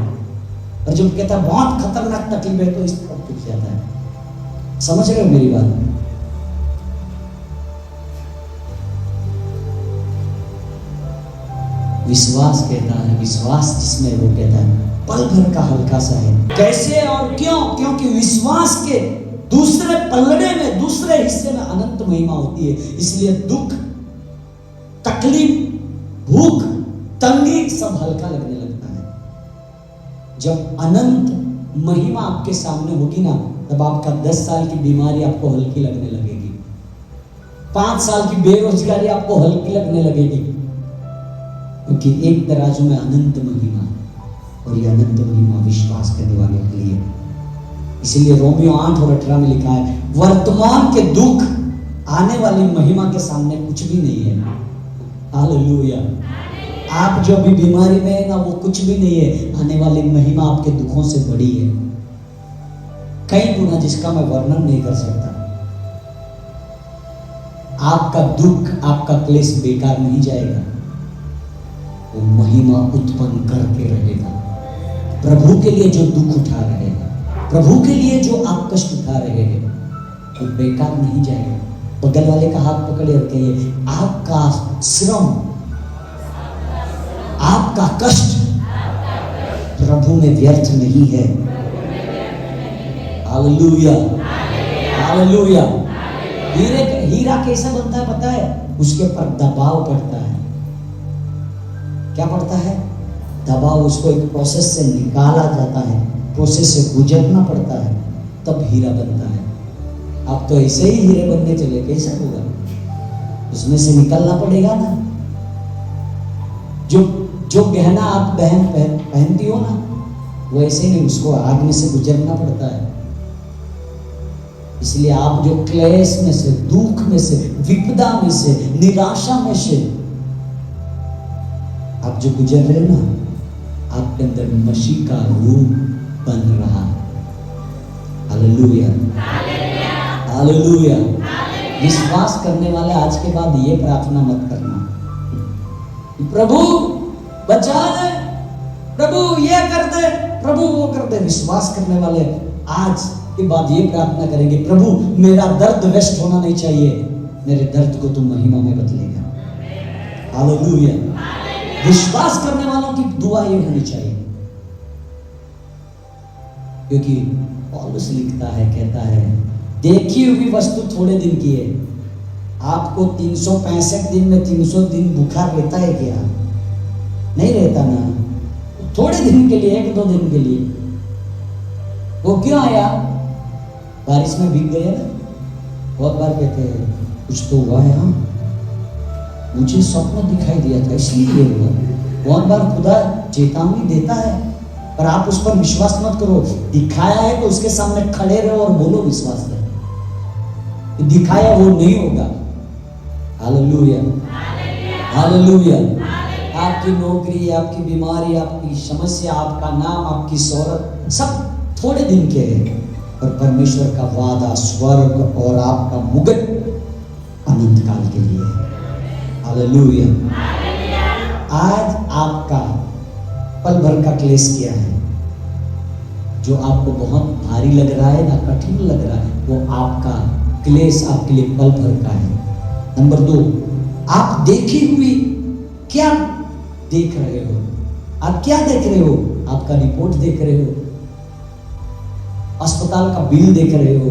और जब कहता है बहुत खतरनाक तकलीफ है तो इस तरफ झुक जाता है। समझ रहे हो मेरी बात? विश्वास कहता है, विश्वास जिसमें वो कहता है पल भर का हल्का सा है। कैसे और क्यों? क्योंकि विश्वास के दूसरे पलड़े में, दूसरे हिस्से में अनंत महिमा होती है। इसलिए दुख, तकलीफ, भूख, तंगी सब हल्का लगने लगता है। जब अनंत महिमा आपके सामने होगी ना, तब आपका 10 साल की बीमारी आपको हल्की लगने लगेगी, 5 साल की बेरोजगारी आपको हल्की लगने लगेगी, क्योंकि एक तराजू में अनंत महिमा, और ये अनंत महिमा विश्वास करने वालों के लिए। इसलिए रोमियो 8 और 18 में लिखा है, वर्तमान के दुख आने वाली महिमा के सामने कुछ भी नहीं है। हालेलुया। आप जो भी बीमारी में है ना, वो कुछ भी नहीं है। आने वाली महिमा आपके दुखों से बड़ी है, कई गुना, जिसका मैं वर्णन नहीं कर सकता। आपका दुख, आपका क्लेश बेकार नहीं जाएगा, वो महिमा उत्पन्न करके रहेगा। प्रभु के लिए जो दुख उठा रहे हैं, प्रभु के लिए जो आप कष्ट उठा रहे हैं, वो बेकार नहीं जाएगा। बगल वाले का हाथ पकड़े और कहिए, आपका श्रम, आपका कष्ट प्रभु में व्यर्थ नहीं है। Hallelujah, hallelujah. हीरा कैसा बनता है पता है? उसके पर दबाव पड़ता है। क्या पड़ता है? दबाव। उसको एक प्रोसेस से निकाला जाता है, प्रोसेस से गुजरना पड़ता है, तब हीरा बनता है। आप तो ऐसे ही हीरे बनने चले, कैसा होगा? उसमें से निकलना पड़ेगा ना। जो गहना आप पहनती हो ना, वो ऐसे नहीं, उसको आग में से गुजरना पड़ता है। इसलिए आप जो क्लेश में से, दुख में से, विपदा में से, निराशा में से आप जो गुजर रहे ना, आपके अंदर मसीह का रूप बन रहा है। Hallelujah, hallelujah. विश्वास करने वाले आज के बाद ये प्रार्थना मत करना, प्रभु बचा दे, प्रभु ये कर दे, प्रभु वो कर दे। विश्वास करने वाले आज के बाद ये प्रार्थना करेंगे, प्रभु मेरा दर्द वेस्ट होना नहीं चाहिए, मेरे दर्द को तुम महिमा में बदलेगा। हालेलुया। विश्वास करने वालों की दुआ ये होनी चाहिए, क्योंकि पौलुस लिखता है, कहता है, देखी हुई वस्तु थोड़े दिन की है। आपको 365 दिन में 300 दिन बुखार रहता है क्या? नहीं रहता ना। थोड़े दिन के लिए, 1-2 दिन के लिए। वो क्यों आया? बारिश में भीग गए ना। बहुत बार कहते हैं कुछ तो हुआ है, हाँ मुझे स्वप्न दिखाई दिया था इसलिए हुआ। बहुत बार खुदा चेतावनी देता है, पर आप उस पर विश्वास मत करो। दिखाया है तो उसके सामने खड़े रहो और बोलो विश्वास है, दिखाया वो नहीं होगा। Hallelujah, hallelujah. आपकी नौकरी, आपकी बीमारी, आपकी समस्या, आपका नाम, आपकी शोहरत, सब थोड़े दिन के हैं, और परमेश्वर का वादा स्वर्ग और आपका मुकुट अनंत काल के लिए है। हालेलुया। आज आपका पल भर का क्लेश क्या है? जो आपको बहुत भारी लग रहा है ना कठिन लग रहा है, वो आपका क्लेश आपके लिए पल भर का है। नंबर 2, आप देखी हुई क्या देख रहे हो? आप क्या देख रहे हो? आपका रिपोर्ट देख रहे हो, अस्पताल का बिल देख रहे हो,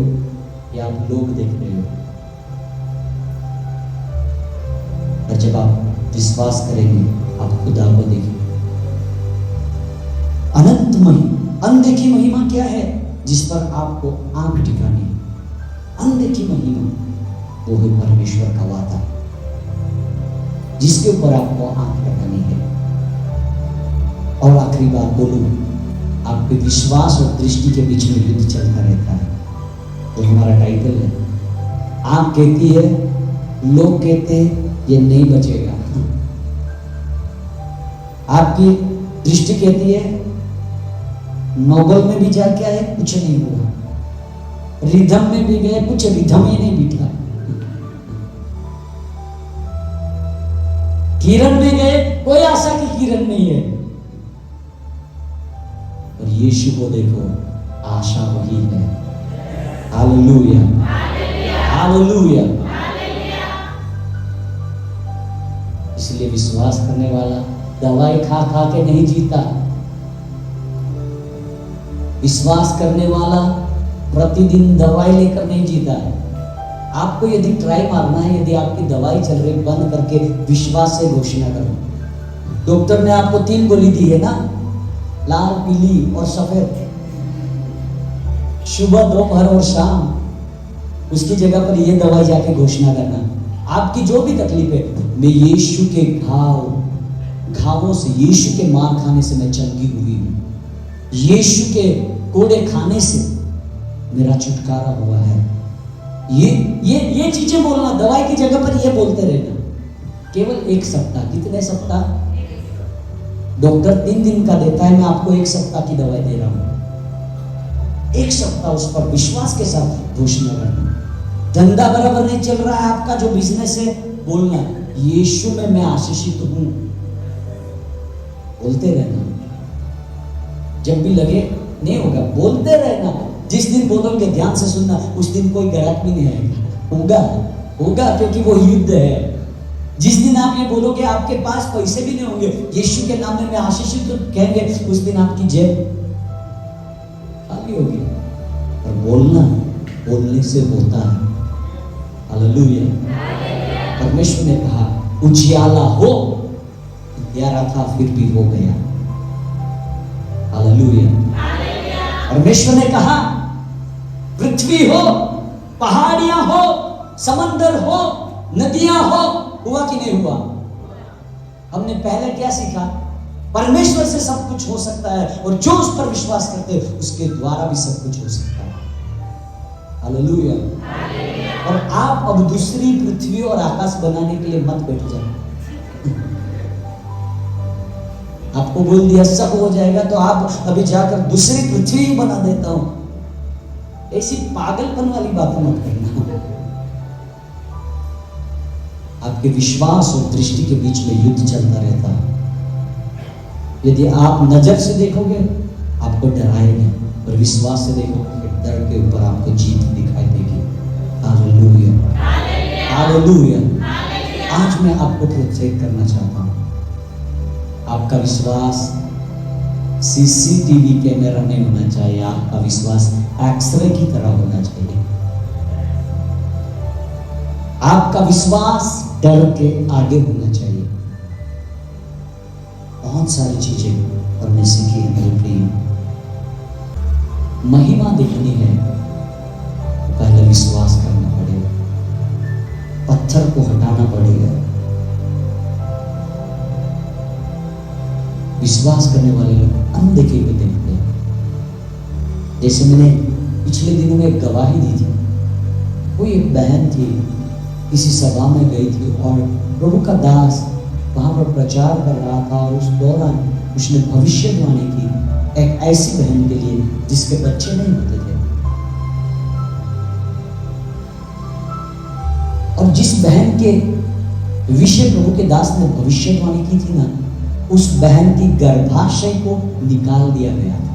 या आप लोग देख रहे हो? और जब आप विश्वास करेंगे, आप खुदा को देखेंगे। अनंत महिमा, अनदेखी महिमा क्या है जिस पर आपको आंख टिकानी है? अनदेखी महिमा वो है परमेश्वर का वादा, जिसके ऊपर आपको आंख टिकानी है। और आखिरी बात बोलूं, आपके विश्वास और दृष्टि के बीच में युद्ध चलता रहता है। तो हमारा टाइटल है, आंख कहती है, लोग कहते हैं ये नहीं बचेगा। आपकी दृष्टि कहती है, नोबल में भी जाके आए कुछ नहीं हुआ, रिधम में भी गए कुछ रिधम ही नहीं बिठा, किरण में गए कोई आशा की किरण नहीं है। और यीशु को देखो, आशा वही है। Hallelujah, hallelujah. इसलिए विश्वास करने वाला दवाई खा खा के नहीं जीता। विश्वास करने वाला प्रतिदिन दवाई लेकर नहीं जीता है। आपको यदि ट्राई मारना है, यदि आपकी दवाई चल रही, बंद करके विश्वास से घोषणा करो। डॉक्टर ने आपको 3 गोली दी है ना, लाल, पीली और सफेद, सुबह, दोपहर और शाम। उसकी जगह पर यह दवाई जाके घोषणा करना, आपकी जो भी तकलीफ है, मैं यीशु के घावों से, यीशु के मार खाने से मैं चंगी हुई हूं, यीशु के कोड़े खाने से मेरा छुटकारा हुआ है। ये चीजें बोलना, दवाई की जगह पर ये बोलते रहना। केवल 1 सप्ताह, कितने सप्ताह? डॉक्टर 3 दिन का देता है, मैं आपको 1 सप्ताह की दवाई दे रहा हूं। 1 सप्ताह उस पर विश्वास के साथ घोषणा करना। धंधा बराबर नहीं चल रहा है आपका, जो बिजनेस है, बोलना, यीशु में मैं आशीषित हूं, बोलते रहना। जब भी लगे नहीं होगा, बोलते रहना। जिस दिन बोलोगे ध्यान से सुनना, उस दिन कोई ग्राहक भी नहीं आएगा। होगा होगा, क्योंकि वो युद्ध है। जिस दिन आप ये बोलोगे आपके पास पैसे भी नहीं होंगे, यीशु के नाम में मैं आशीषित, तो कहेंगे उस दिन आपकी जेब खाली होगी। और बोलने से होता है। हालेलुया। परमेश्वर ने कहा उजियाला हो, अंधेरा था फिर भी हो गया। हालेलुया। परमेश्वर ने कहा पृथ्वी हो, पहाड़ियां हो, समंदर हो, नदियां हो, हुआ कि नहीं हुआ? हमने पहले क्या सीखा? परमेश्वर से सब कुछ हो सकता है, और जो उस पर विश्वास करते हैं उसके द्वारा भी सब कुछ हो सकता है। हालेलुया। और आप अब दूसरी पृथ्वी और आकाश बनाने के लिए मत बैठ जाओ। आपको बोल दिया सब हो जाएगा, तो आप अभी जाकर दूसरी पृथ्वी बना देता हूं। ऐसी पागलपन वाली बातें मत करना। आपके विश्वास और दृष्टि के बीच में युद्ध चलता रहता है। यदि आप नजर से देखोगे आपको डराएगा, और विश्वास से देखोगे डर के ऊपर आपको जीत दिखाई देगी। Hallelujah, hallelujah. आज मैं आपको प्रोत्साहित करना चाहता हूं, आपका विश्वास सीसीटीवी कैमरा नहीं होना चाहिए, आपका विश्वास एक्सरे की तरह होना चाहिए। आपका विश्वास डर के आगे होना चाहिए। बहुत सारी चीजें हमने सीखी है मेरे प्रिय। महिमा देखनी है तो पहले विश्वास करना पड़ेगा, पत्थर को हटाना पड़ेगा। विश्वास करने वाले लोग अनदेखे को देखते हैं। जैसे मैंने पिछले दिनों में एक गवाही दी थी। कोई एक बहन थी, किसी सभा में गई थी और प्रभु का दास वहां पर प्रचार कर रहा था, और उस दौरान उसने भविष्यवाणी की एक ऐसी बहन के लिए जिसके बच्चे नहीं होते थे। और जिस बहन के विषय प्रभु के दास ने भविष्यवाणी की थी ना, उस बहन की गर्भाशय को निकाल दिया गया था।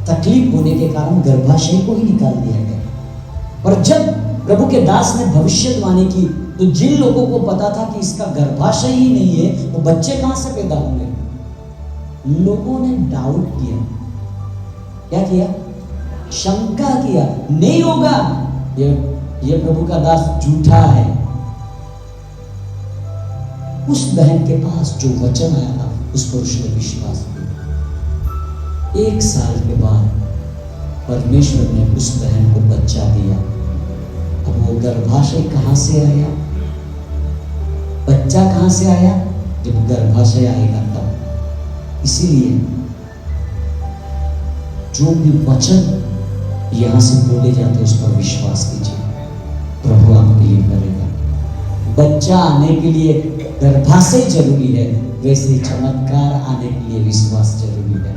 तकलीफ होने के कारण गर्भाशय को ही निकाल दिया गया। और जब प्रभु के दास ने भविष्यवाणी की तो जिन लोगों को पता था कि इसका गर्भाशय ही नहीं है, वो बच्चे कहां से पैदा होंगे? लोगों ने डाउट किया। क्या किया? शंका किया, नहीं होगा, ये प्रभु का दास झूठा है। उस बहन के पास जो वचन आया था उस पर उसने विश्वास किया। 1 साल के बाद परमेश्वर ने उस बहन को बच्चा दिया। अब वो गर्भाशय कहां से आया? बच्चा कहां से आया? जब गर्भाशय आएगा तब। इसीलिए जो भी वचन यहां से बोले जाते उस पर विश्वास कीजिए, प्रभु आपके लिए करेगा। बच्चा आने के लिए गर्भाशय जरूरी है, वैसे चमत्कार आने के लिए विश्वास जरूरी है।